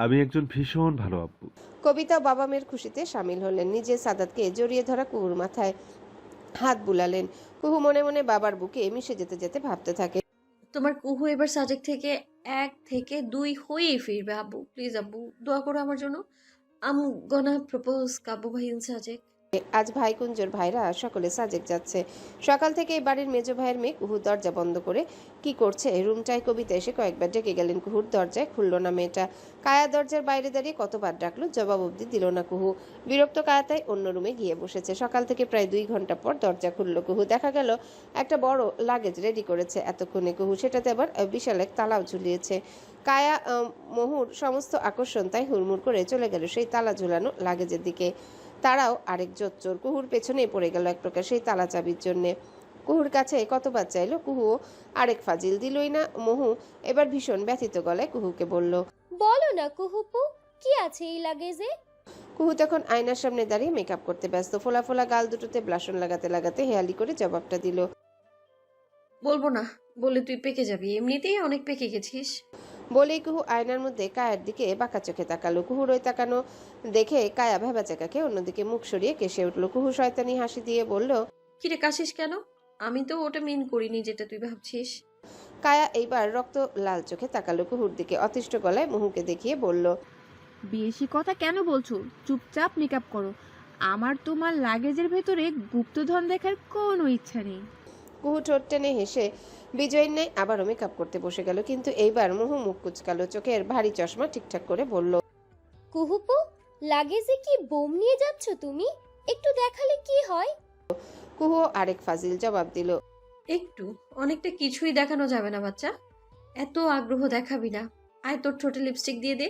আমি একজন ভীষণ ভালো আব্বু। কবিতা বাবা মেয়ের খুশিতে সামিল হলেন। নিজে সাদাতকে জড়িয়ে ধরা কুহুর মাথায় হাত বুলালেন। কুহু মনে মনে বাবার বুকে মিশে যেতে যেতে ভাবতে থাকে, তোমার কুহু এবার সাজেক থেকে 1 থেকে 2 হয়েই ফিরবে। আব্বু প্লিজ আব্বু দোয়া করো আমার জন্য। আম গনা প্রপোজ কাব্য ভাই ইন সাজেক। আজ ভাইকুঞ্জোর ভাইরা সকলে সাজেক যাচ্ছে। সকাল থেকে এই বাড়ির মেজ ভাইয়ের মেয়ে কুহু দরজা বন্ধ করে কি করছে রুমটায় কবিতা এসে কয়েকবার ডেকে গেলেন। কুহুর দরজায় খুলল না মেয়েটা। কায়া দরজার বাইরে দাঁড়িয়ে কতবার ডাকলো, জবাব অবধি দিল না কুহু। বিরক্ত কায়া তাই অন্য রুমে গিয়ে বসেছে। সকাল থেকে প্রায় 2 ঘন্টা পর দরজা খুলল কুহু। দেখা গেল একটা বড় লাগেজ রেডি করেছে এতক্ষণে কুহু, সেটাতে আবার বিশাল এক তালাও ঝুলিয়েছে। কায়া মহুর সমস্ত আকর্ষণ তাই হুড়মুড় করে চলে গেল সেই তালা ঝুলানো লাগেজের দিকে। তারাও আরেক জোচ্চোর কুহুর পেছনেই পড়ে গেল এক প্রকার সেই তালা চাবির জন্যে। কুহুর কাছে কতবার চাইলো, কুহুও আরেক ফাজিল দিলই না। মহু এবার ভীষণ ব্যথিত গলায় কুহুকে বলল, বলো না কুহুপু, কি আছে এই লাগেজে? কুহু তখন আয়নার সামনে দাঁড়িয়ে মেকআপ করতে ব্যস্ত। ফোলা ফোলা গাল দুটোতে ব্লাশন লাগাতে লাগাতে হেয়ালি করে জবাবটা দিল, বলবো না, বলে তুই পেকে যাবি, এমনিতেই অনেক পেকে গেছিস। বলেই কুহু আয়নার মধ্যে কায়ার দিকে বাঁকা চোখে তাকালো। কুহুর ওই তাকানো দেখে কায়া ভেবাচাকাকে অন্যদিকে মুখ সরিয়ে কেসে উঠল। কুহু শয়তানি হাসি দিয়ে বলল, কিরে কাশিস কেন? আমি তো ওটা মিন করিনি যেটা তুই ভাবছিস। কায়া এইবার রক্ত লাল চোখে তাকালো কুহুর দিকে। অতিষ্ঠ গলায় মহুকে দেখিয়ে বলল, বেশি কথা কেন বলছো? চুপচাপ মেকআপ করো। আমার তোমার লাগেজের ভেতরে গুপ্তধন দেখার কোনো ইচ্ছা নেই। কুহু ঠোঁট টেনে হেসে বিজয়ের ন্যায় আবারও মেকআপ করতে বসে গেল। কিন্তু এইবার মহু মুখ কুচকালো, চোখের ভারী চশমা ঠিকঠাক করে বলল, কুহুপু, লাগেজে কি বোম নিয়ে যাচ্ছ তুমি? একটু দেখালে কি হয়? কুহু আরেক ফাজিল জবাব দিল, একটু অনেকটা কিছুই দেখানো যাবে না বাচ্চা, এত আগ্রহ দেখাবি না। আয় তোর ঠোঁটে লিপস্টিক দিয়ে দে,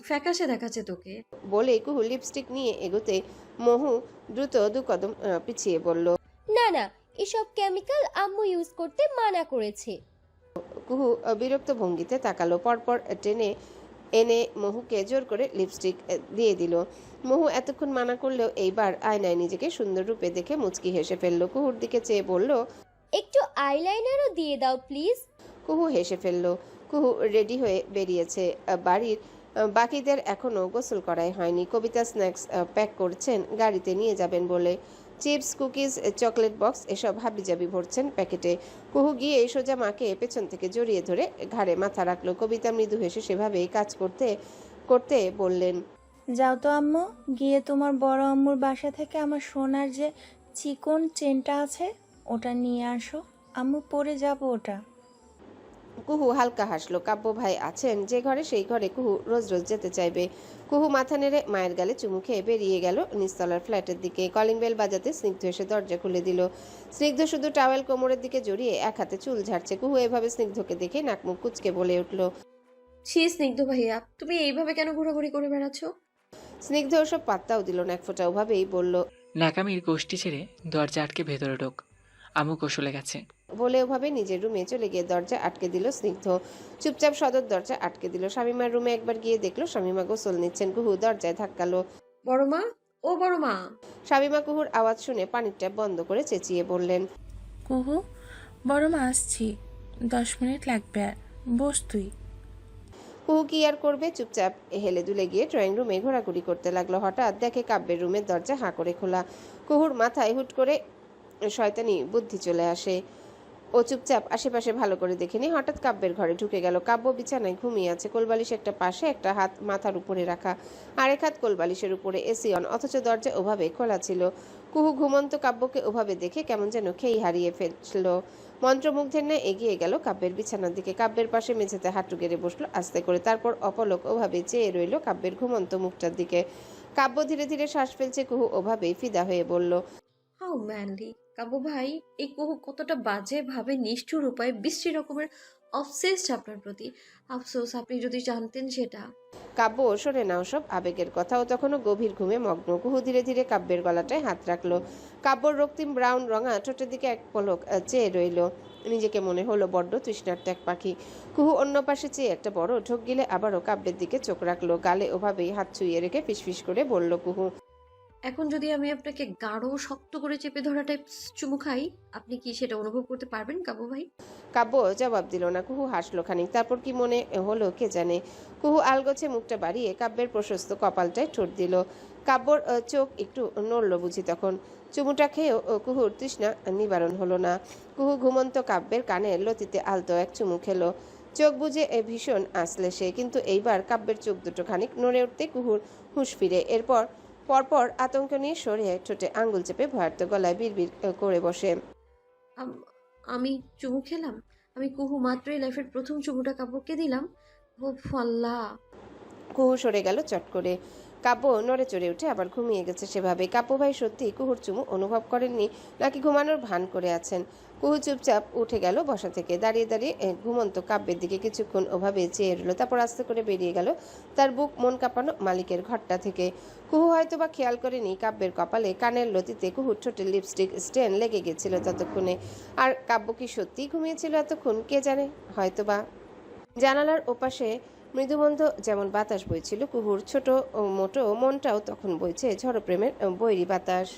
ফ্যাকাশে দেখাচ্ছে তোকে। বলে কুহু লিপস্টিক নিয়ে এগোতে মহু দ্রুত 2 কদম পিছিয়ে বলল, না না, এসব কেমিক্যাল আম্মু ইউজ করতে মানা করেছে। কুহু বিরক্ত ভঙ্গিতে তাকালো। পরপর টেনে এনে মহুকে জোর করে লিপস্টিক দিয়ে দিল। মহু এতক্ষণ মানা করলেও এইবার আয়নায় নিজেকে সুন্দর রূপে দেখে মুচকি হেসে ফেলল। কুহুর দিকে চেয়ে বলল, একটু আইলাইনারও দিয়ে দাও প্লিজ। কুহু হেসে ফেলল। কুহু রেডি হয়ে বেরিয়েছে। বাড়ির বাকিদের এখনো গোসল করাই হয়নি। কবিতা স্ন্যাক্স প্যাক করছেন গাড়িতে নিয়ে যাবেন বলে। চিপস, কুকিজ, চকলেট বক্স এসব হাবিজাবি ভরছেন প্যাকেটে। কুহু গিয়ে সোজা মাকে পেছন থেকে জড়িয়ে ধরে ঘাড়ে মাথা রাখলো। কবিতা মৃদু হেসে সেভাবেই কাজ করতে করতে বললেন, যাও তো আম্মু, গিয়ে তোমার বড় আম্মুর বাসা থেকে আমার সোনার যে চিকন চেনটা আছে ওটা নিয়ে আসো, আম্মু পরে যাব ওটা। কুহু হালকা হাসলো। কাব্য ভাই আছেন যে ঘরে, সেই ঘরে কুহু রোজ রোজ যেতে চাইবে। কুহু মাথা নেড়ে মায়ের গালে চুমু খেয়ে বেরিয়ে গেল নিচতলার ফ্ল্যাটের দিকে। কলিং বেল বাজাতে স্নিগ্ধ এসে দরজা খুলে দিল। স্নিগ্ধ শুধু টাওয়েল কোমরের দিকে জড়িয়ে এক হাতে চুল ঝাড়ছে। কুহু এভাবে স্নিগ্ধকে দেখে নাকমুখ কুচকে বলে উঠল, ছি স্নিগ্ধ ভাইয়া, তুমি এইভাবে কেন ঘোরাঘুরি করে বেড়াচ্ছ? স্নিগ্ধ ওসব পাত্তাও দিল না, এক ফোঁটা ওভাবেই বলল, নাকামির গোষ্ঠী ছেড়ে দরজা আটকে ভেতরে ঢোক, আমু কৌশলে গেছে। বলে ওভাবে নিজের রুমে চলে গিয়ে দরজা আটকে দিল স্নিগ্ধ। চুপচাপ সদর দরজা আটকে দিল। শামিমার রুমে একবার গিয়ে দেখলো শামিমা গোসল নিচ্ছেন। কুহু দরজায় ধাক্কালো। বড় মা, ও বড় মা। শামিমা কুহুর আওয়াজ শুনে পানির ট্যাপ বন্ধ করে চেঁচিয়ে বললেন, কুহু, বড় মা আসছি, 10 মিনিট লাগবে, আর বস তুই। কুহু কি আর করবে, চুপচাপ হেলে দুলে গিয়ে ড্রয়িং রুমে ঘোরাঘুরি করতে লাগলো। হঠাৎ দেখে কাব্যের রুমের দরজা হাঁ করে খোলা। কুহুর মাথায় হুট করে শয়তানি বুদ্ধি চলে আসে। ও চুপচাপ আশেপাশে ভালো করে দেখেনি। হঠাৎ কাব্যের ঘরে ঢুকে গেল। কাব্য বিছানায় ঘুমিয়ে আছে। কোলবালিশ একটা পাশে, একটা হাত মাথার উপরে রাখা, আরেক হাত কোলবালিশের উপরে। এসি অন, অথচ দরজা ওভাবে খোলা ছিল। কুহু ঘুমন্ত কাব্যকে ওভাবে দেখে কেমন যেন খেই হারিয়ে ফেলল। মন্ত্রমুগ্ধের ন্যায় এগিয়ে গেল কাব্যের বিছানার দিকে। কাব্যের পাশে মেঝেতে হাঁটু গেড়ে বসলো আস্তে করে। তারপর অপলক ওভাবে চেয়ে রইল কাব্যের ঘুমন্ত মুখটার দিকে। কাব্য ধীরে ধীরে শ্বাস ফেলছে। কুহু ওভাবেই ফিদা হয়ে বলল, হাউ ম্যানলি। কাব্য ভাই, এই কুহু কতটা বাজে ভাবে নিষ্ঠুর উপায় বিশ্রী রকমের অবসেসড আপনার প্রতি। আফসোস আপনি যদি জানতেন সেটা। কাব্য সরে নাও সব আবেগের কথা। ও তখনও গভীর ঘুমে মগ্ন। কুহু ধীরে ধীরে কাব্যের গলাটায় হাত রাখলো। কাব্যর রক্তিম ব্রাউন রঙা ঠোঁটের দিকে এক পলক চেয়ে রইল। নিজেকে মনে হলো বড্ড তৃষ্ণার্ত এক পাখি। কুহু অন্য পাশে চেয়ে একটা বড় ঢোক গিলে আবারও কাব্যের দিকে চোখ রাখলো। গালে ওভাবেই হাত ছুঁয়ে রেখে ফিসফিস করে বলল, কুহু, এখন যদি আমি আপনাকে গাঢ় শক্ত করে চেপে ধরা টাইপ চুমু খাই, আপনি কি সেটা অনুভব করতে পারবেন কাব্য ভাই? কাব্য জবাব দিল না। কুহু হাসলো খানিক। তারপর কি মনে হলো কে জানে। কুহু আলগোছে মুখটা বাড়িয়ে কাব্যের প্রশস্ত কপালটায় ঠোঁট দিল। কাব্যর চোখ একটু নড়ল বুঝি তখন। চুমুটা খেয়েও কুহুর তৃষ্ণা নিবারণ হলো না। কুহু ঘুমন্ত কাব্যের কানের লতিতে আলতো এক চুমু খেলো। চোখ বুজে ভীষণ আসলে সে, কিন্তু এইবার কাব্যের চোখ দুটো খানিক নড়ে উঠতে কুহুর হুঁশ ফিরে। এরপর পরপর আতঙ্ক নিয়ে সরিয়ে ঠোঁটে আঙ্গুল চেপে ভয়ার্ত গলায় বিড়বিড় করে বসে। আমি চুমু খেলাম। আমি কুহু মাত্রই লাইফের প্রথম চুমুটা কাব্যকে দিলাম। ও আল্লাহ! কুহু সরে গেল চট করে। কাব্য নড়ে চড়ে উঠে আবার ঘুমিয়ে গেছে সেভাবে। কাব্য ভাই সত্যি কুহুর চুমু অনুভব করেননি নাকি ঘুমানোর ভান করে আছেন? কুহু চুপচাপ উঠে গেল বসা থেকে, দাঁড়িয়ে দাঁড়িয়ে ঘুমন্ত কাব্যের দিকে কিছুক্ষণ ওভাবে চেয়ে রইল। তারপর আস্তে করে বেরিয়ে গেল তার বুক মন কাঁপানো মালিকের ঘরটা থেকে। কুহু হয়তো বা খেয়াল করেনি কাব্যের কপালে কানের লতিতে কুহুর ঠোঁটে লিপস্টিক স্টেন লেগে গেছিল ততক্ষণে। আর কাব্য কি সত্যিই ঘুমিয়েছিল এতক্ষণ? কে জানে, হয়তো বা। জানালার ওপাশে মৃদুমন্দ যেমন বাতাস বইছিল, কুহুর ছোট ও মোটো মনটাও তখন বইছে ঝড় প্রেমের বৈরী বাতাস।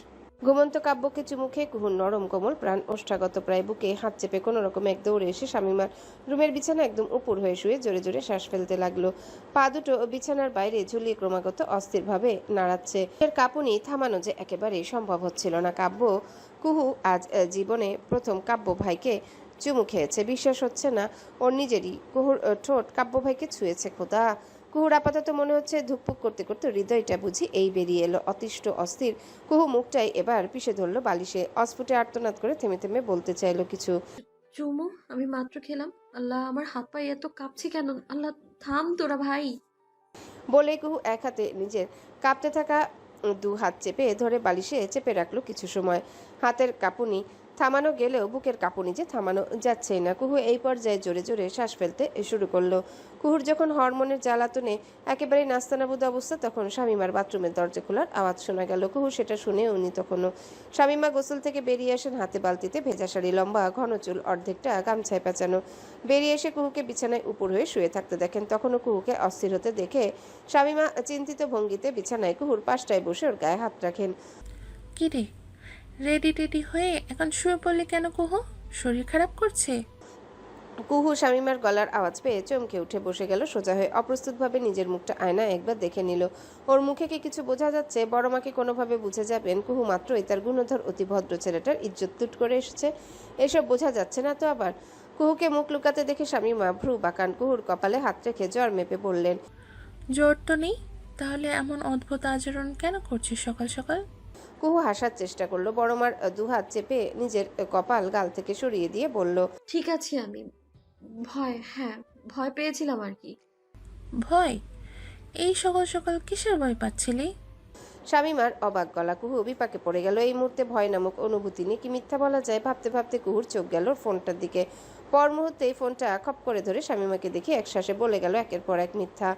ঘুমন্ত কাব্যকে চুমু খেয়ে কুহুর নরম কোমল প্রাণ ওষ্ঠাগত প্রায় বুকে হাত চেপে কোনো রকম এক দৌড়ে এসে শামীমার রুমের বিছানা একদম উপর হয়ে শুয়ে জোরে জোরে শ্বাস ফেলতে লাগলো। পা দুটো বিছানার বাইরে ঝুলিয়ে ক্রমাগত অস্থিরভাবে নাড়াচ্ছে। এর কাঁপুনি থামানো যে একেবারেই সম্ভব হচ্ছিল না। কুহু আজ জীবনে প্রথম কাব্য ভাইকে চুমু খেয়েছে। বিশ্বাস হচ্ছে না ওর নিজেরই। কুহুর ঠোঁট কাব্য ভাইকে ছুঁয়েছে। খোদা! কুহুর আপাতত মনে হচ্ছে ধুকপুক করতে করতে হৃদয়টা বুঝি এই বেরিয়ে এলো, অতিষ্ঠ অস্থির। কুহু মুখটাই এবার পিষে ধরলো বালিশে, অস্ফুটে আর্তনাদ করে থেমে থেমে বলতে চাইলো কিছু। চুমু আমি মাত্র খেলাম। আল্লাহ, আমার হাত পা এত কাঁপছে কেন? আল্লাহ, থাম তোরা ভাই। বলে কুহু এক হাতে নিজের কাঁপতে থাকা দু হাত চেপে ধরে বালিশে চেপে রাখলো কিছু সময়। হাতের কাঁপুনি থামানো গেলেও বুকের কাঁপুনি যে থামানো যাচ্ছেই না। কুহু এই পর্যায়ে জোরে জোরে শ্বাস ফেলতে শুরু করলো। কুহুর যখন হরমোনের জ্বালাতনে একেবারেই নাস্তানাবুদ অবস্থা, তখন শামীমার বাথরুমের দরজা খোলার আওয়াজ শোনা গেল। কুহু সেটা শুনে উনি তখনও। শামীমা গোসল থেকে বেরিয়ে আসেন, হাতে বালতিতে ভেজা শাড়ি, লম্বা ঘন চুল অর্ধেকটা গামছায় পেঁচানো। বেরিয়ে এসে কুহুকে বিছানায় উপর হয়ে শুয়ে থাকতে দেখেন। তখনও কুহুকে অস্থির হতে দেখে শামীমা চিন্তিত ভঙ্গিতে বিছানায় কুহুর পাশটায় বসে ওর গায়ে হাত রাখেন। কি রে, রেডি টেডি হয়ে এখন শুয়ে পড়লি কেন কুহু? শরীর খারাপ করছে? কুহু শামীমার গলার আওয়াজ পেয়ে চমকে উঠে বসে গেল সোজা হয়ে। অপ্রস্তুতভাবে নিজের মুখটা আয়নায় একবার দেখে নিল। ওর মুখে কি কিছু বোঝা যাচ্ছে? বড় মাকে কোনোভাবে বুঝে যাবেন? কুহু মাত্রই তার গুণধর অতি ভদ্র ছেলেটার ইজ্জত লুট করে এসেছে, এসব বোঝা যাচ্ছে না তো আবার? কুহুকে মুখ লুকাতে দেখে শামীমা ভ্রু বাঁকান, কুহুর কপালে হাত রেখে জ্বর মেপে বললেন, জ্বর তো নেই, তাহলে এমন অদ্ভুত আচরণ কেন করছিস সকাল সকাল? কুহু হাসার চেষ্টা করলো। বড় মার দুহাত চেপে নিজের কপাল গাল থেকে সরিয়ে দিয়ে বলল, ঠিক আছে, আমি ভয় পেয়েছিলাম আর কি। ভয়? এই সকাল সকাল কিসের ভয় পাচ্ছিলি? শামীমার অবাক গলা। কুহু বিপাকে পড়ে গেল। এই মুহূর্তে ভয় নামক অনুভূতি নিয়ে কি মিথ্যা বলা যায়? ভাবতে ভাবতে কুহুর চোখ গেল ফোনটার দিকে। পর মুহূর্তেই ফোনটা খপ করে ধরে শামীমাকে দেখে একশ্বাসে বলে গেল একের পর এক মিথ্যা।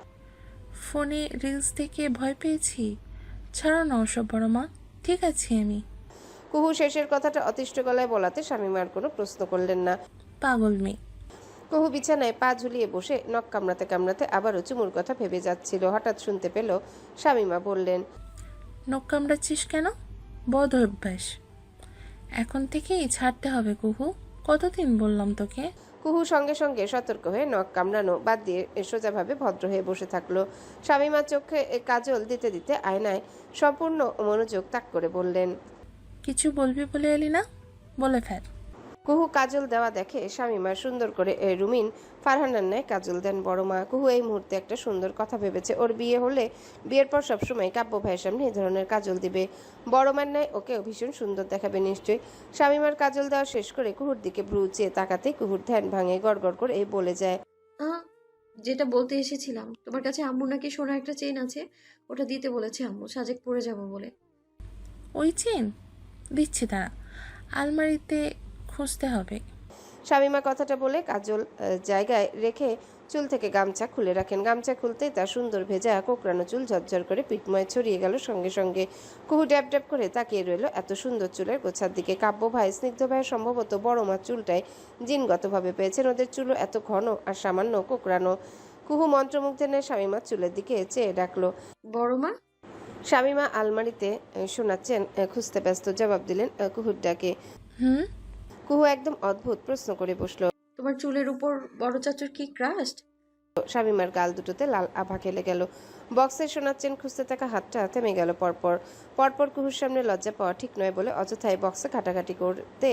ফোনে রিলস দেখে ভয় পেয়েছি? ছাড়ো না ওসব বড় মা, ঠিক আছে আমি। কুহু শেষের কথাটা অতিষ্ঠ গলায় বলাতে শামীমার কোনো প্রশ্ন করলেন না। পাগল মেয়ে। কুহু বিছানায় পা ঝুলিয়ে বসে নখ কামড়াতে কামড়াতে আবারও চুমুর কথা ভেবে যাচ্ছিল। হঠাৎ শুনতে পেল শামীমা বললেন, নখ কামড়াচ্ছিস কেন? বদ অভ্যাস, এখন থেকেই ছাড়তে হবে কুহু। কতদিন বললাম তোকে? কুহু সঙ্গে সঙ্গে সতর্ক হয়ে নখ কামড়ানো বাদ দিয়ে সোজাভাবে ভদ্র হয়ে বসে থাকলো। শামীমা চোখে কাজল দিতে দিতে আয়নায় সম্পূর্ণ মনোযোগ তাক করে বললেন, কিছু বলবি বলে এলি না, বলে ফেল। কুহু কাজল দেওয়া দেখে শামীমা সুন্দর করে রুমিন ফারহানার ন্যায় কাজল দেন বড় মা। কুহু এই মুহূর্তে একটা সুন্দর কথা ভেবেছে। ওর বিয়ে হলে বিয়ের পর সবসময় কাব্য ভাইয়ের সামনে এই ধরনের কাজল দিবে। বড় মার ন্যায় ওকেও ভীষণ সুন্দর দেখাবে নিশ্চয়ই। শামীমার কাজল দেওয়া শেষ করে কুহুর দিকে ভ্রু চেয়ে তাকাতে কুহুর ধ্যান ভাঙে, গড়গড় করে এই বলে যায়, যেটা বলতে এসেছিলাম, তোমার কাছে আম্মু নাকি সোনার একটা চেইন আছে, ওটা দিতে বলেছে আম্মু, সাজেক পরে যাব বলে। ওই চেন দিচ্ছি, দাঁড়া, আলমারিতে খুঁজতে হবে। শামীমা কথাটা বলে কাজল জায়গায় রেখে চুল থেকে গামছা খুলে রাখেন। গামছা খুলতেই তার সুন্দর ভেজা কোকড়ানো চুল ঝরঝর করে পিঠময় ছড়িয়ে গেল সঙ্গে সঙ্গে। কুহু ড্যাব ড্যাব করে তাকিয়ে রইল এত সুন্দর চুলের গোছার দিকে। কাব্য ভাই, স্নিগ্ধ ভাই সম্ভবত বড় মার চুলটাই জিনগতভাবে পেয়েছেন। ওদের চুলও এত ঘন আর সামান্য কোকড়ানো। কুহু মন্ত্রমুগ্ধের ন্যায় শামীমার চুলের দিকে চেয়ে ডাকলো, বড় মা। শামীমা আলমারিতে শোনাচ্ছেন খুঁজতে ব্যস্ত জবাব দিলেন কুহুর ডাকে। কুহু একদম অদ্ভুত প্রশ্ন করে বসলো, তোমার চুলের উপর বড় চাচুর কি ক্রাশ? শামীমার গাল দুটোতে লাল আভা খেলে গেল। বক্সে শোনাচ্ছেন খুঁজতে থাকা হাতটা থেমে গেল পরপর কুহুর সামনে লজ্জা পাওয়া ঠিক নয় বলে অযথায় বক্সে ঘাটাঘাটি করতে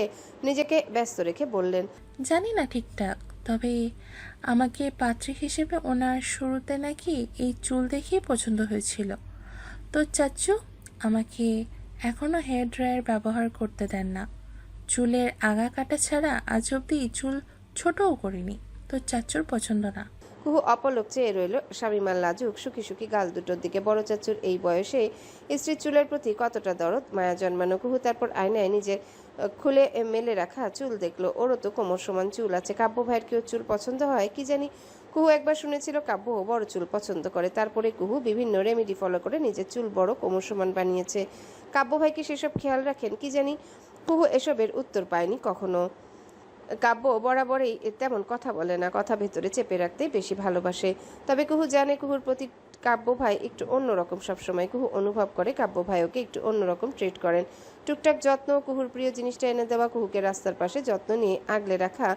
নিজেকে ব্যস্ত রেখে বললেন, জানি না ঠিকঠাক। তবে আমাকে পাত্রী হিসেবে ওনার শুরুতে নাকি এই চুল দেখেই পছন্দ হয়েছিল। তো চাচ্চু আমাকে এখনো হেয়ার ড্রায়ার ব্যবহার করতে দেন না। চুলের আগা কাটা ছাড়া আজ অব্দি চুল ছোটও করিনি। তো চাচ্চুর পছন্দ না। কুহু অপলক চেয়ে রইল শামীমার লাজুক সুখী সুখী গাল দুটোর দিকে। বড় চাচুর এই বয়সে স্ত্রীর চুলের প্রতি কতটা দরদ মায়া জন্মানো। কুহু তারপর আয়নায় নিজের খুলে মেলে রাখা চুল দেখলো। ওরও তো কোমর সমান চুল আছে। কাব্য ভাইয়ের কেউ চুল পছন্দ হয় কি জানি। কুহু একবার শুনেছিল কাব্য বড় চুল পছন্দ করে। তারপরে কুহু বিভিন্ন রেমেডি ফলো করে নিজের চুল বড় কোমর সমান বানিয়েছে। কাব্য ভাই কি সেসব খেয়াল রাখেন কি জানি। কুহু এসবের উত্তর পায়নি কখনো। কাব্য বরাবরই তেমন কথা বলে না, কথা ভেতরে চেপে রাখতেই বেশি ভালোবাসে। তবে কুহু জানে কুহুর প্রতি কাব্য ভাই একটু অন্যরকম। সবসময় কুহু অনুভব করে কাব্য ভাই ওকে একটু অন্যরকম ট্রিট করেন। টুকটাক যত্ন, কুহুর প্রিয় জিনিসটা এনে দেওয়া, কুহুকে রাস্তার পাশে যত্ন নিয়ে আগলে রাখা,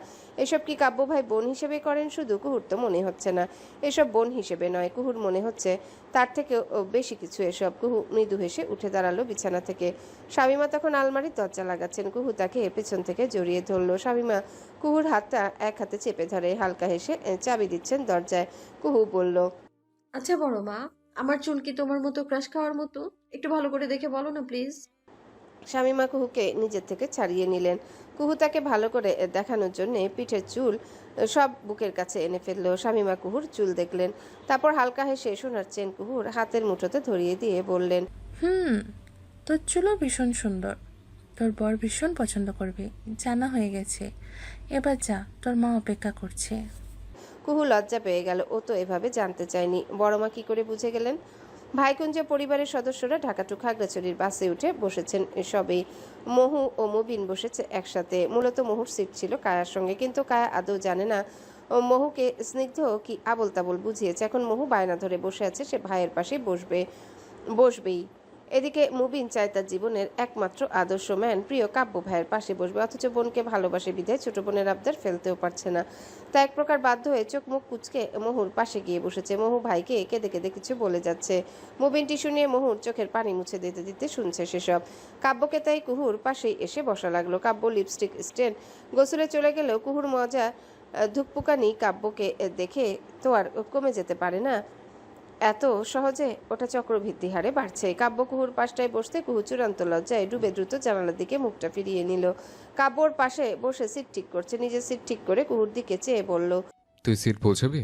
এসব কি কাব্য ভাই বোন হিসেবে করেন শুধু? কুহুর তো মনে হচ্ছে না এসব বোন হিসেবে নয়। কুহুর মনে হচ্ছে তার থেকেও বেশি কিছু এসব। কুহু মৃদু হেসে উঠে দাঁড়ালো বিছানা থেকে। শামীমা তখন আলমারির দরজা লাগাচ্ছেন। কুহু তাকে পেছন থেকে জড়িয়ে ধরলো। শামীমা কুহুর হাতটা এক হাতে চেপে ধরে হালকা হেসে চাবি দিচ্ছেন দরজায়। কুহু বলল, আচ্ছা বড় মা, আমার চুল কি তোমার মতো ক্রাশ খাওয়ার মতো? একটু ভালো করে দেখে বলো না প্লিজ। শামীমা কুহুকে নিজের থেকে ছাড়িয়ে নিলেন। কুহু তাকে ভালো করে দেখানোর জন্য পিঠের চুল সব বুকের কাছে এনে ফেললো। শামীমা কুহুর চুল দেখলেন, তারপর হালকা হেসে সোনার চেন কুহুর হাতের মুঠোতে ধরিয়ে দিয়ে বললেন, তোর চুলও ভীষণ সুন্দর। তোর বর ভীষণ পছন্দ করবে, জানা হয়ে গেছে। এবার যা, তোর মা অপেক্ষা করছে। কুহু লজ্জা পেয়ে গেল। ও তো এভাবে জানতে চায়নি। বড়মা কি করে বুঝে গেলেন? ভাইকুঞ্জে পরিবারের সদস্যরা ঢাকা টু খাগড়াছড়ির বাসে উঠে বসেছেন সবেই। মহু ও মুবিন বসেছে একসাথে। মূলত মহুর সিট ছিল কায়ার সঙ্গে, কিন্তু কায়া আদৌ জানে না মহুকে স্নিগ্ধ কি আবল তাবল বুঝিয়েছে। এখন মহু বায়না ধরে বসে আছে সে ভাইয়ের পাশে বসবেই। এদিকে মুবিন চায় তার জীবনের একমাত্র আদর্শ ম্যান প্রিয় কাব্য ভাইয়ের পাশে বসবে, অথচ বোনকে ভালোবাসে বিধায় ছোট বোনের আবদার ফেলতেও পারছে না। তা এক প্রকার বাধ্য হয়ে চোখ মুখ কুচকে মহুর পাশে গিয়ে বসেছে। মহু ভাইকে কেঁদে কেঁদে কিছু বলে যাচ্ছে। মুবিন টিস্যু নিয়ে মহুর চোখের পানি মুছে দিতে দিতে শুনছে সেসব। কাব্যকে তাই কুহুর পাশেই এসে বসা লাগলো। কাব্য লিপস্টিক স্টেন গোসলে চলে গেলেও কুহুর মজা ধুকপুকানি কাব্যকে দেখে তো আর কমে যেতে পারে না এত সহজে। ওটা চক্রবৃদ্ধি হারে বাড়ছে। কাব্য কুহুর পাশটায় বসতে কুহু চূড়ান্ত লজ্জায় ডুবে দ্রুত জানালার দিকে মুখটা ফিরিয়ে নিল। কাব্যর পাশে বসে সিট ঠিক করছে। নিজের সিট ঠিক করে কুহুর দিকে চেয়ে বলল, তুই সিট পৌঁছাবি?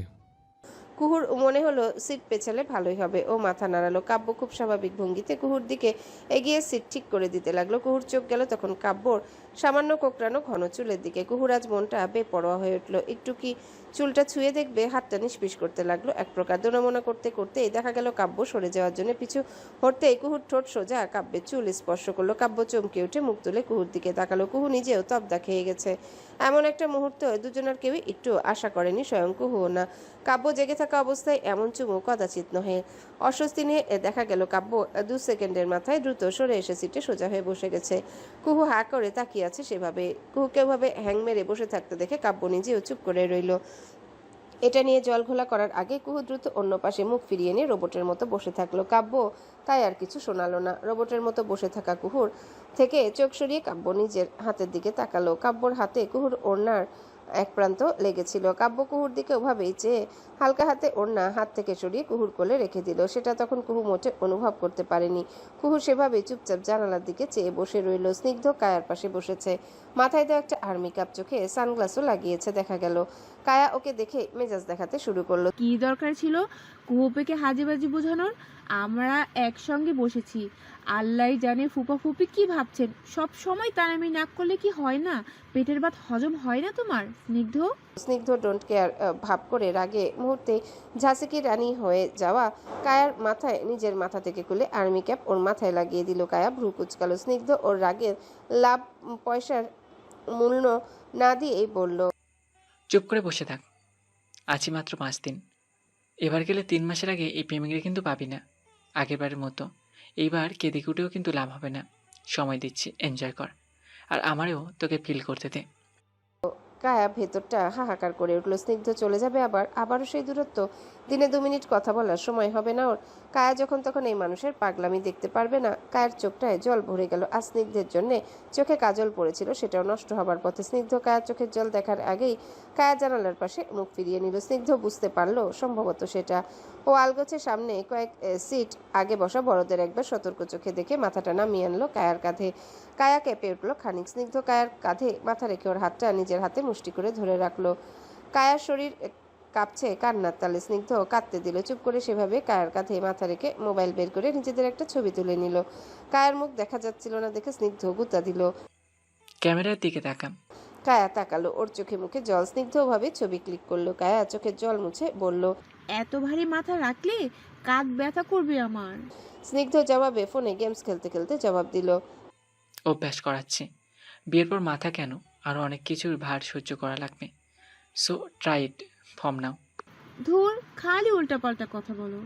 কুহুর মনে হলো সিট পেছালে ভালোই হবে। ও মাথা নাড়ালো। কাব্য খুব স্বাভাবিক ভঙ্গিতে কুহুর দিকে এগিয়ে সিট ঠিক করে দিতে লাগলো। কুহুর চোখ গেল তখন কাব্যর সামান্য কোকড়ানো ঘন চুলের দিকে। কুহুর আজ মনটা বেপরোয়া হয়ে উঠল। একটু কি চুলটা ছুঁয়ে দেখবে? হাতটা নিষ্পিস করতে লাগলো এক প্রকার। দোনামোনা করতে করতেই দেখা গেল কাব্য সরে যাওয়ার জন্য পিছু হটতেই কুহুর ঠোঁট সোজা কাব্যের চুল স্পর্শ করলো। কাব্য চমকে উঠে মুখ তুলে কুহুর দিকে তাকালো। কুহু নিজেও তবদা খেয়ে গেছে। এমন একটা মুহূর্ত দুজনের কেউই একটু আশা করেনি, স্বয়ং কুহুও না। কাব্য জেগে থাকা অবস্থায় এমন চুমু কদাচিৎ নহে। অস্বস্তি নিয়ে দেখা গেল কাব্য 2 সেকেন্ডের মাথায় দ্রুত সরে এসে সিটে সোজা হয়ে বসে গেছে। কুহু হা করে তাকিয়ে আছে সেভাবে। কুহুকে ওভাবে হ্যাং মেরে বসে থাকতে দেখে কাব্য নিজেও চুপ করে রইল। এটা নিয়ে জল ঘোলা করার আগে কুহু দ্রুত অন্য পাশে মুখ ফিরিয়ে নিয়ে রোবটের মতো বসে থাকলো। কাব্য তাই আর কিছু শোনালো না। রোবটের মতো বসে থাকা কুহুর থেকে চোখ সরিয়ে কাব্য নিজের হাতের দিকে তাকালো। কাব্যর হাতে কুহুর ওড়নার এক প্রান্ত লেগেছিল। কাব্য কুহুর দিকে ওভাবেই চেয়ে হালকা হাতে ওড়না হাত থেকে সরিয়ে কুহুর কোলে রেখে দিল। সেটা তখন কুহু মোটে অনুভব করতে পারেনি। কুহু সেভাবেই চুপচাপ জানালার দিকে চেয়ে বসে রইল। স্নিগ্ধ কায়ার পাশে বসেছে। মাথায় তো একটা আর্মি কাপ, চোখে সানগ্লাসও লাগিয়েছে দেখা গেল। কায়া ওকে দেখে মেজাজ দেখাতে শুরু করলো। কি দরকার ছিল কুহুপেকে হাজিবাজি বোঝানোর? আমরা একসঙ্গে বসেছি। আল্লাহ জানে ফুপা ফুপি কি ভাবছেন। সব সময় তার আমি নাক করলে কি হয় না? পেটের ভাত হজম হয় না তোমার? স্নিগ্ধ ডোন্ট কেয়ার ভাব করে রাগে মুহূর্তে ঝাঁসিকি রানী হয়ে যাওয়া কায়ার মাথায় নিজের মাথা থেকে খুলে আর্মি ক্যাপ ওর মাথায় লাগিয়ে দিল। কায়া ভ্রু কুচকালো। স্নিগ্ধ ওর রাগের লাভ পয়সার মূল্য না দিয়েই বলল, চুপ করে বসে থাক। আছি মাত্র 5 দিন। এবার গেলে 3 মাসের আগে এই প্রেমিকরা কিন্তু পাবি না আগেরবারের মতো। এইবার কেঁদে কুটেও কিন্তু লাভ হবে না। সময় দিচ্ছি, এনজয় কর। আর আমারও তোকে ফিল করতে দে। কায়া ভেতরটা হাহাকার করে উঠল। স্নিগ্ধ চলে যাবে আবারও সেই দূরত্ব। দিনে 2 মিনিট কথা বলার সময় হবে না ওর? কায়া যখন তখন এই মানুষের পাগলামি দেখতে পারবে না? কায়ার চোখটায় জল ভরে গেল। আর স্নিগ্ধের জন্যে চোখে কাজল পড়েছিল, সেটাও নষ্ট হবার পথে। স্নিগ্ধ কায়ার চোখের জল দেখার আগেই কায়া জানালার পাশে মুখ ফিরিয়ে নিল। স্নিগ্ধ বুঝতে পারলো সম্ভবত সেটা। ও আলগোছের সামনে কয়েক সিট আগে বসা বড়দের একবার সতর্ক চোখে দেখে মাথাটা নামিয়ে আনলো কায়ার কাঁধে। কায়া কেঁপে উঠল খানিক। স্নিগ্ধ কায়ার কাঁধে মাথা রেখে ওর হাতটা নিজের হাতে মুষ্টি করে ধরে রাখলো। কায়ার শরীর কাঁপছে কান্নার তালে। স্নিগ্ধ কাঁদতে দিল। চুপ করে সেভাবে কায়ার কাঁধে মাথা রেখে মোবাইল বের করে নিজেদের একটা ছবি তুলে নিল। কায়ার মুখ দেখা যাচ্ছিল না দেখে স্নিগ্ধ গুতা দিল। ক্যামেরার দিকে তাকাম। কায়া তাকালো। ওর চোখে মুখে জল। স্নিগ্ধভাবে ছবি ক্লিক করলো। কায়া চোখের জল মুছে বলল, এত ভারী মাথা রাখলে কাঁধ ব্যথা করবে আমার। স্নিগ্ধ জবাবে ফোনে গেমস খেলতে খেলতে জবাব দিল, অভ্যাস করাচ্ছি। বিয়ের পর মাথা কেন, আরও অনেক কিছুর ভার সহ্য করা লাগবে। সো ট্রাই ইট ফর্ম নাও। ধুর, খালি উল্টাপাল্টা কথা বলো।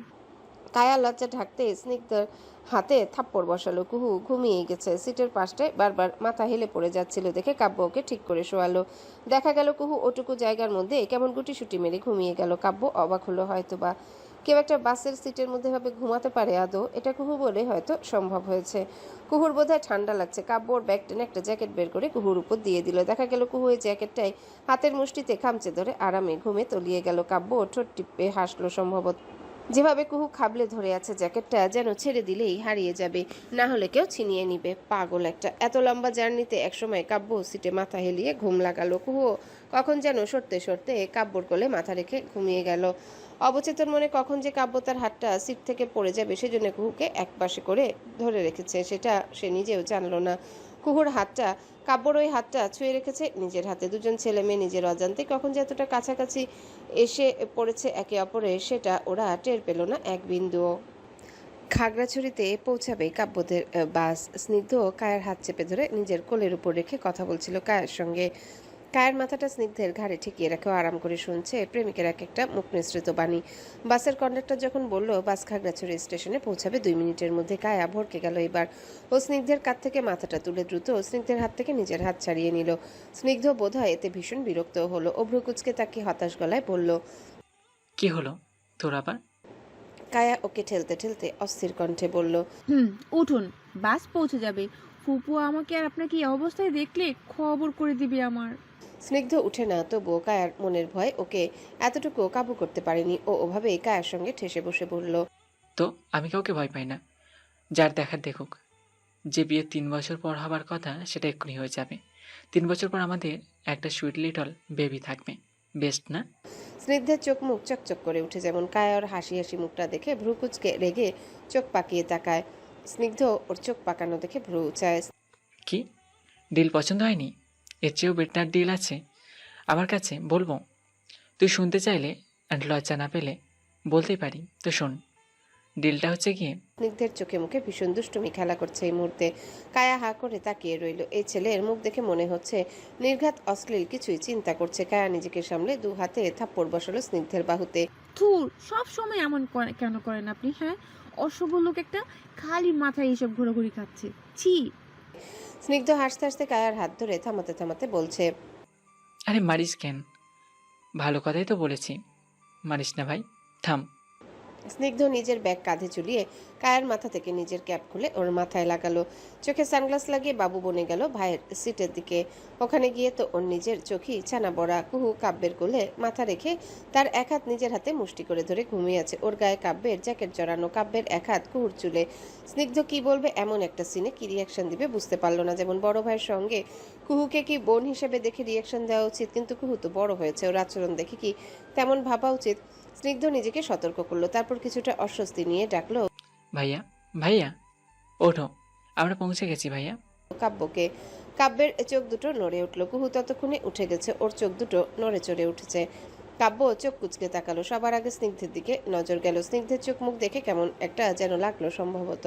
কায়া লজ্জা ঢাকতে স্নিগ্ধর হাতে থাপ্পড় বসালো। কুহু ঘুমিয়ে গেছে। সিটের পাশটায় বারবার মাথা হেলে পড়ে যাচ্ছিল দেখে কাব্য ওকে ঠিক করে শোয়ালো। দেখা গেল কুহু ওটুকু জায়গার মধ্যে কেমন গুটিসুটি মেরে ঘুমিয়ে গেল। কাব্য অবাক হলো। হয়তো বা কেউ একটা বাসের সিটের মধ্যে ভাবে ঘুমাতে পারে আদৌ? এটা কুহু বলে হয়তো সম্ভব হয়েছে। কুহুর বোধহয় ঠান্ডা লাগছে। কাব্য ওর ব্যাগ টেনে একটা জ্যাকেট বের করে কুহুর উপর দিয়ে দিল। দেখা গেল কুহু এই জ্যাকেটটাই হাতের মুষ্টিতে খামচে ধরে আরামে ঘুমে তলিয়ে গেল। কাব্য ঠোঁট টিপে হাসলো সম্ভবত। যেভাবে কুহু খাবলে ধরে আছে জ্যাকেটটা যেন ছেড়ে দিলেই হারিয়ে যাবে, না হলে কেউ ছিনিয়ে নিবে। পাগল একটা। এত লম্বা জার্নিতে একসময় কাব্য সিটে মাথা হেলিয়ে ঘুম লাগালো। কুহু কখন যেন সরতে সরতে কাব্যর কোলে মাথা রেখে ঘুমিয়ে গেল। অবচেতন মনে কখন যে কাব্য তার হাতটা সিট থেকে পড়ে যাবে সেজন্য কুহুকে একপাশে করে ধরে রেখেছে, সেটা সে নিজেও জানলো না। কুহুর হাতটা কাব্যর ওই হাতটা ছুঁয়ে রেখেছে নিজের হাতে। দুজন ছেলে মেয়ে নিজের অজান্তে কখন যে এতটা কাছাকাছি এসে পড়েছে একে অপরের, সেটা ওরা টের পেল না এক বিন্দুও। খাগড়াছড়িতে পৌঁছাবে কাব্যদের বাস। স্নিগ্ধ কায়ার হাত চেপে ধরে নিজের কোলের উপর রেখে কথা বলছিল কায়ার সঙ্গে। কায়ের মাথাটা স্নিগ্ধের ঘাড়ে ঠেকিয়ে রেখেও আরাম করে শুনছে প্রেমিকের এক একটা মুখ নিঃসৃত বাণী। বাসের কন্ডাক্টর যখন বলল বাস খাগড়াছড়ি স্টেশনে পৌঁছাবে 2 মিনিটের মধ্যে, কায়া ভরকে গেল এবার। ও স্নিগ্ধের কাছ থেকে মাথাটা তুলে দ্রুত স্নিগ্ধের হাত থেকে নিজের হাত ছাড়িয়ে নিল। স্নিগ্ধ বোধহয় এতে ভীষণ বিরক্ত হলো। ও ভ্রুকুচকে তাকে হতাশ গলায় বলল, কি হলো তোর আবার? কায়া ওকে ঠেলতে ঠেলতে অস্থির কণ্ঠে বলল, উঠুন, বাস পৌঁছে যাবে। ফুপু আমাকে আর আপনাকে এই অবস্থায় দেখলে খবর করে দিবে আমার। স্নিগ্ধ উঠে না, তবুও কায়ার মনের ভয় ওকে এতটুকু কাবু করতে পারেনি। ও ওভাবে কায়ার সঙ্গে ঠেসে বসে বলল, তো আমি কাউকে ভয় পাই না, যার দেখার দেখুক। যে বিয়ে 3 বছর পর হবার কথা সেটা এক্ষুনি হয়ে যাবে। 3 বছর পর আমাদের একটা সুইট লিটল বেবি থাকবে। বেস্ট না? স্নিগ্ধের চোখ মুখ চকচক করে উঠে যেমন। কায়ার হাসি হাসি মুখটা দেখে ভ্রুকুচকে রেগে চোখ পাকিয়ে তাকায়। স্নিগ্ধ ওর চোখ পাকানো দেখে ভ্রু উঁচায়। কি ডিল পছন্দ হয়নি? এর চেয়েও বেটার ডিল আছে আমার কাছে, বলবো? তুই শুনতে চাইলে অ্যান্ড লজ্জা না পেলে বলতেই পারি। তো শোন, ডিলটা হচ্ছে গিয়ে। স্নিগ্ধের চোখে মুখে ভীষণ দুষ্টুমি খেলা করছে এই মুহূর্তে। কায়া হা করে তাকিয়ে রইল। এই ছেলের মুখ দেখে মনে হচ্ছে নির্ঘাত অশ্লীল কিছুই চিন্তা করছে। কায়া নিজেকে সামলে 2 হাতে থাপ্পড় বসালো স্নিগ্ধের বাহুতে। ধুর, সব সময় এমন কেন করেন আপনি? হ্যাঁ, অশুভ লোক একটা, খালি মাথায় এইসব ঘোরাঘুরি খাচ্ছে। ছি। স্নিগ্ধ হাসতে হাসতে কায়ার হাত ধরে থামাতে থামাতে বলছে, আরে মারিস কেন? ভালো কথাই তো বলেছি, মারিস না ভাই, থাম। স্নিগ্ধ নিজের ব্যাগ কাঁধে ঝুলিয়ে কায়ার মাথা থেকে নিজের ক্যাপ খুলে ওর মাথায় লাগালো। চোখে সানগ্লাস লাগিয়ে বাবু বনে গেল ভাইয়ের সিটের দিকে। ওখানে গিয়ে তো ওর নিজের চোখই ছানা বড়া। কুহু কাব্যের কোলে মাথা রেখে তার এক হাত নিজের হাতে মুষ্টি করে ধরে ঘুমিয়ে আছে। ওর গায়ে কাব্যের জ্যাকেট জড়ানো, কাব্যের এক হাত কুহুর চুলে। স্নিগ্ধ কি বলবে এমন একটা সিনে কি রিয়াকশন দিবে বুঝতে পারলো না। যেমন বড় ভাইয়ের সঙ্গে কুহুকে কি বোন হিসেবে দেখে রিয়াকশন দেওয়া উচিত, কিন্তু কুহু তো বড় হয়েছে, ওর আচরণ দেখে কি তেমন ভাবা উচিত? স্নিগ্ধ নিজেকে সতর্ক করলো, তারপর কিছুটা অস্বস্তি নিয়ে ডাকলো, ভাইয়া ভাইয়া ওঠো, আমরা পৌঁছে গেছি ভাইয়া। কাব্যকে। কাব্যের চোখ দুটো নড়ে উঠল। কুহু ততক্ষণে উঠে গেছে, ওর চোখ দুটো নড়ে চড়ে উঠেছে। কাব্য চোখ কুচকে তাকালো। সবার আগে স্নিগ্ধের দিকে নজর গেল। স্নিগ্ধের চোখ মুখ দেখে কেমন একটা যেন লাগলো সম্ভবত।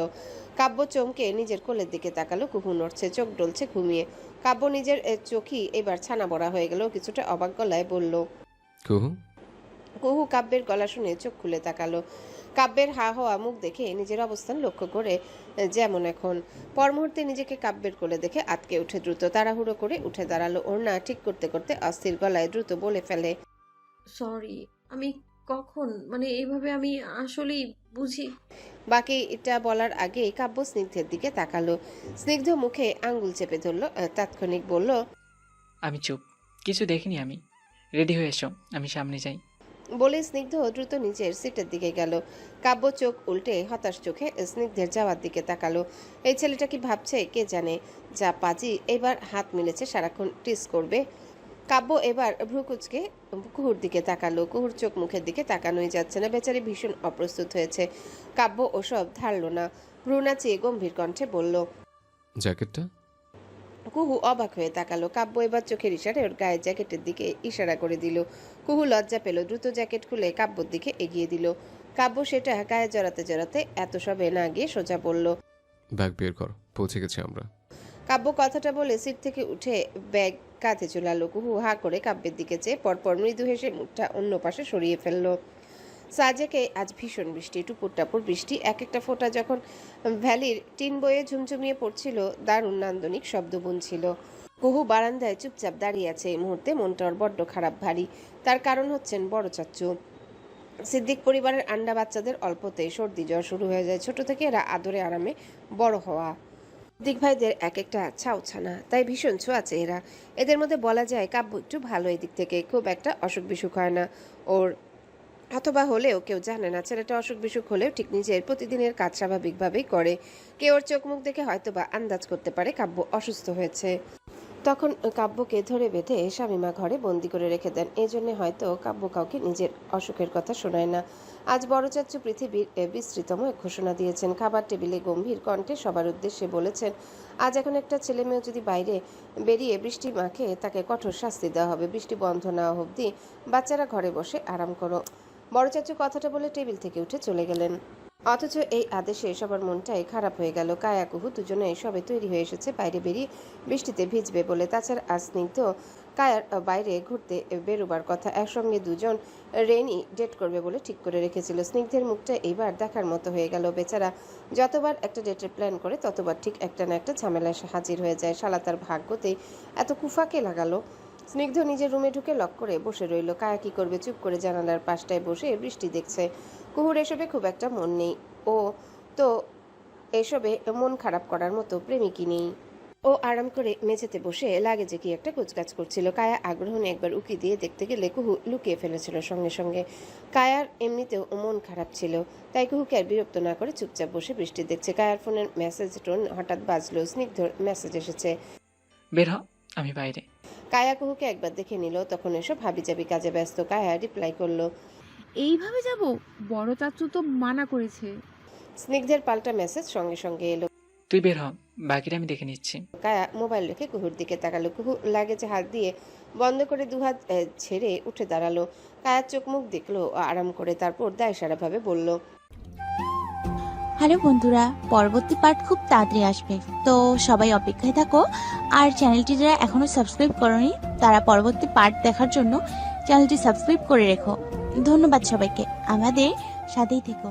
কাব্য চমকে নিজের কোলের দিকে তাকালো। কুহু নড়ছে, চোখ ডলছে ঘুমিয়ে। কাব্য নিজের চোখই এবার ছানা বড়া হয়ে গেল। কিছুটা অবাক গলায় বলল, কুহু। কুহু কাব্যের গলা শুনে চোখ খুলে তাকালো। কাব্যের হা হওয়া মুখ দেখে নিজের অবস্থান লক্ষ্য করে যেমন এখন। পর মুহূর্তে নিজেকে কাব্যের কোলে দেখে আটকে উঠে দ্রুত তাড়াহুড়ো করে উঠে দাঁড়ালো। ওড়না ঠিক করতে করতে অস্থির গলায় দ্রুত বলে ফেলে, সরি, আমি কখন মানে এইভাবে আমি আসলেই বুঝি। বাকিটা বলার আগেই কাব্য স্নিগ্ধের দিকে তাকালো। স্নিগ্ধ মুখে আঙ্গুল চেপে ধরল, তাৎক্ষণিক বলল, আমি চুপ, কিছু দেখিনি আমি। রেডি হয়ে এসো, আমি সামনে যাই। বলে স্নিগ্ধ দ্রুত নিজের সিটের দিকে গেল। কাব্য চোখ উল্টে হতাশ চোখে স্নিগ্ধের যাওয়ার দিকে তাকালো। এই ছেলেটা কি ভাবছে কে জানে। যা পাজি, এবার হাত মিলেছে সারাক্ষণ টিস করবে। কাব্য এবার ভ্রুকুচকে কুহুর দিকে তাকালো। কুহুর চোখ মুখের দিকে তাকানোই যাচ্ছে না। বেচারি ভীষণ অপ্রস্তুত হয়েছে। কাব্য ওসব ধারলো না। ভ্রু নাচিয়ে গম্ভীর কণ্ঠে বলল, জ্যাকেটটা? কুহু অবাক হয়ে তাকালো। কাব্য এবার চোখের ইশারায় ওর গায়ের জ্যাকেটের দিকে ইশারা করে দিল। কুহু লজ্জা পেল, দ্রুত জ্যাকেট খুলে কাব্যর দিকে এগিয়ে দিল। কাব্য সেটা গায়ে জড়াতে জড়াতে এত সবে না গিয়ে সোজা পড়ল। ব্যাগ বের কর, পৌঁছে গেছি আমরা। কাব্য কথাটা বলে সিট থেকে উঠে ব্যাগ কাঁধে চুলালো। কুহু হা করে কাব্যের দিকে চেয়ে পরপর মৃদু হেসে মুখটা অন্য পাশে সরিয়ে ফেললো। সাজেকে আজ ভীষণ বৃষ্টি, টুপুর টাপুর বৃষ্টি। এক একটা ফোঁটা যখন ভ্যালির টিন বয়ে ঝুমঝুমিয়ে পড়ছিল, দারুণ নান্দনিক শব্দ বুনছিল। কুহু বারান্দায় চুপচাপ দাঁড়িয়ে আছে। এই মুহূর্তে মনটা ওর বড্ড খারাপ, ভারী। তার কারণ হচ্ছেন বড় চাচ্চু। সিদ্দিক পরিবারের আন্ডা বাচ্চাদের অল্পতেই সর্দি জ্বর শুরু হয়ে যায়। ছোট থেকে এরা আদরে আরামে বড় হওয়া। সিদ্দিক ভাইদের এক একটা ছাউছানা, তাই ভীষণ ছোঁয়াচে এরা। এদের মধ্যে বলা যায় কাব্য একটু ভালো, এদিক থেকে খুব একটা অসুখ বিসুখ হয় না ওর, অথবা হলেও কেউ জানে না। ছেলেটা অসুখ বিসুখ হলেও ঠিক নিজের প্রতিদিনের কাজ স্বাভাবিকভাবেই করে। কেউ ওর চোখ মুখ দেখে হয়তোবা আন্দাজ করতে পারে কাব্য অসুস্থ হয়েছে। তখন কাব্যকে ধরে বেঁধে স্বামীমা ঘরে বন্দি করে রেখে দেন। এজন্য হয়তো কাব্য কাউকে নিজের অসুখের কথা শোনায় না। আজ বড় চাচ্চু পৃথিবীর বিস্তৃতম এক ঘোষণা দিয়েছেন। খাবার টেবিলে গম্ভীর কণ্ঠে সবার উদ্দেশ্যে বলেছেন, আজ এখন একটা ছেলে মেয়ে যদি বাইরে বেরিয়ে বৃষ্টি মাখে, তাকে কঠোর শাস্তি দেওয়া হবে। বৃষ্টি বন্ধ না অবধি বাচ্চারা ঘরে বসে আরাম করো। বড় চাচু কথাটা বলে টেবিল থেকে উঠে চলে গেলেন। অথচ এই আদেশে সবার মনটাই খারাপ হয়ে গেল। কায়া কুহু দুজনে সবে তৈরি হয়ে এসেছে বাইরে বেরিয়ে বৃষ্টিতে ভিজবে বলে। তাছাড়া আজ স্নিগ্ধ কায়ার বাইরে ঘুরতে বেরোবার কথা। একসঙ্গে দুজন রেনি ডেট করবে বলে ঠিক করে রেখেছিল। স্নিগ্ধের মুখটা এইবার দেখার মতো হয়ে গেল। বেচারা যতবার একটা ডেটের প্ল্যান করে ততবার ঠিক একটা না একটা ঝামেলায় হাজির হয়ে যায়। শালা তার ভাগ্যতেই এত কুফাকে লাগালো। স্নিগ্ধ নিজের রুমে ঢুকে লক করে বসে রইল। কায়া কি করবে, চুপ করে জানালার পাশটায় বসে বৃষ্টি দেখছে। কুহুর এসবে খুব একটা মন নেই। ও তো এসবে মন খারাপ করার মতো প্রেমিকই নেই। ও আরাম করে মেঝেতে বসে লাগেজে কি একটা কুচকাচ করছিল। কায়া আগ্রহ নিয়ে একবার উকি দিয়ে দেখতে গেলে কুহু লুকিয়ে ফেলেছিল সঙ্গে সঙ্গে। কায়ার এমনিতেও মন খারাপ ছিল, তাই কুহুকে আর বিরক্ত না করে চুপচাপ বসে বৃষ্টি দেখছে। কায়ার ফোনের মেসেজ টোন হঠাৎ বাজলো। স্নিগ্ধর মেসেজ এসেছে, বের হ, আমি বাইরে। কায়া কুহুকে একবার দেখে নিল, তখন এসব হাবিজাবি কাজে ব্যস্ত। কায়া রিপ্লাই করলো, এইভাবে যাব? বড় চাচু তো মানা করেছে। স্নিগ্ধের পাল্টা মেসেজ সঙ্গে সঙ্গে এলো, তুই বের হ, বাকিটা আমি দেখে নিচ্ছি। কায়া মোবাইল রেখে কুহুর দিকে তাকালো। কুহু লাগেজে হাত দিয়ে বন্ধ করে দুহাত ছেড়ে উঠে দাঁড়ালো। কায়ার চোখ মুখ দেখলো আরাম করে, তারপর দায়সারাভাবে বলল, হ্যালো বন্ধুরা, পরবর্তী পার্ট খুব তাড়াতাড়ি আসবে, তো সবাই অপেক্ষায় থাকো। আর চ্যানেলটি যারা এখনো সাবস্ক্রাইব করোনি তারা পরবর্তী পার্ট দেখার জন্য চ্যানেলটি সাবস্ক্রাইব করে রেখো। ধন্যবাদ সবাইকে, আমাদের সাথেই থেকো।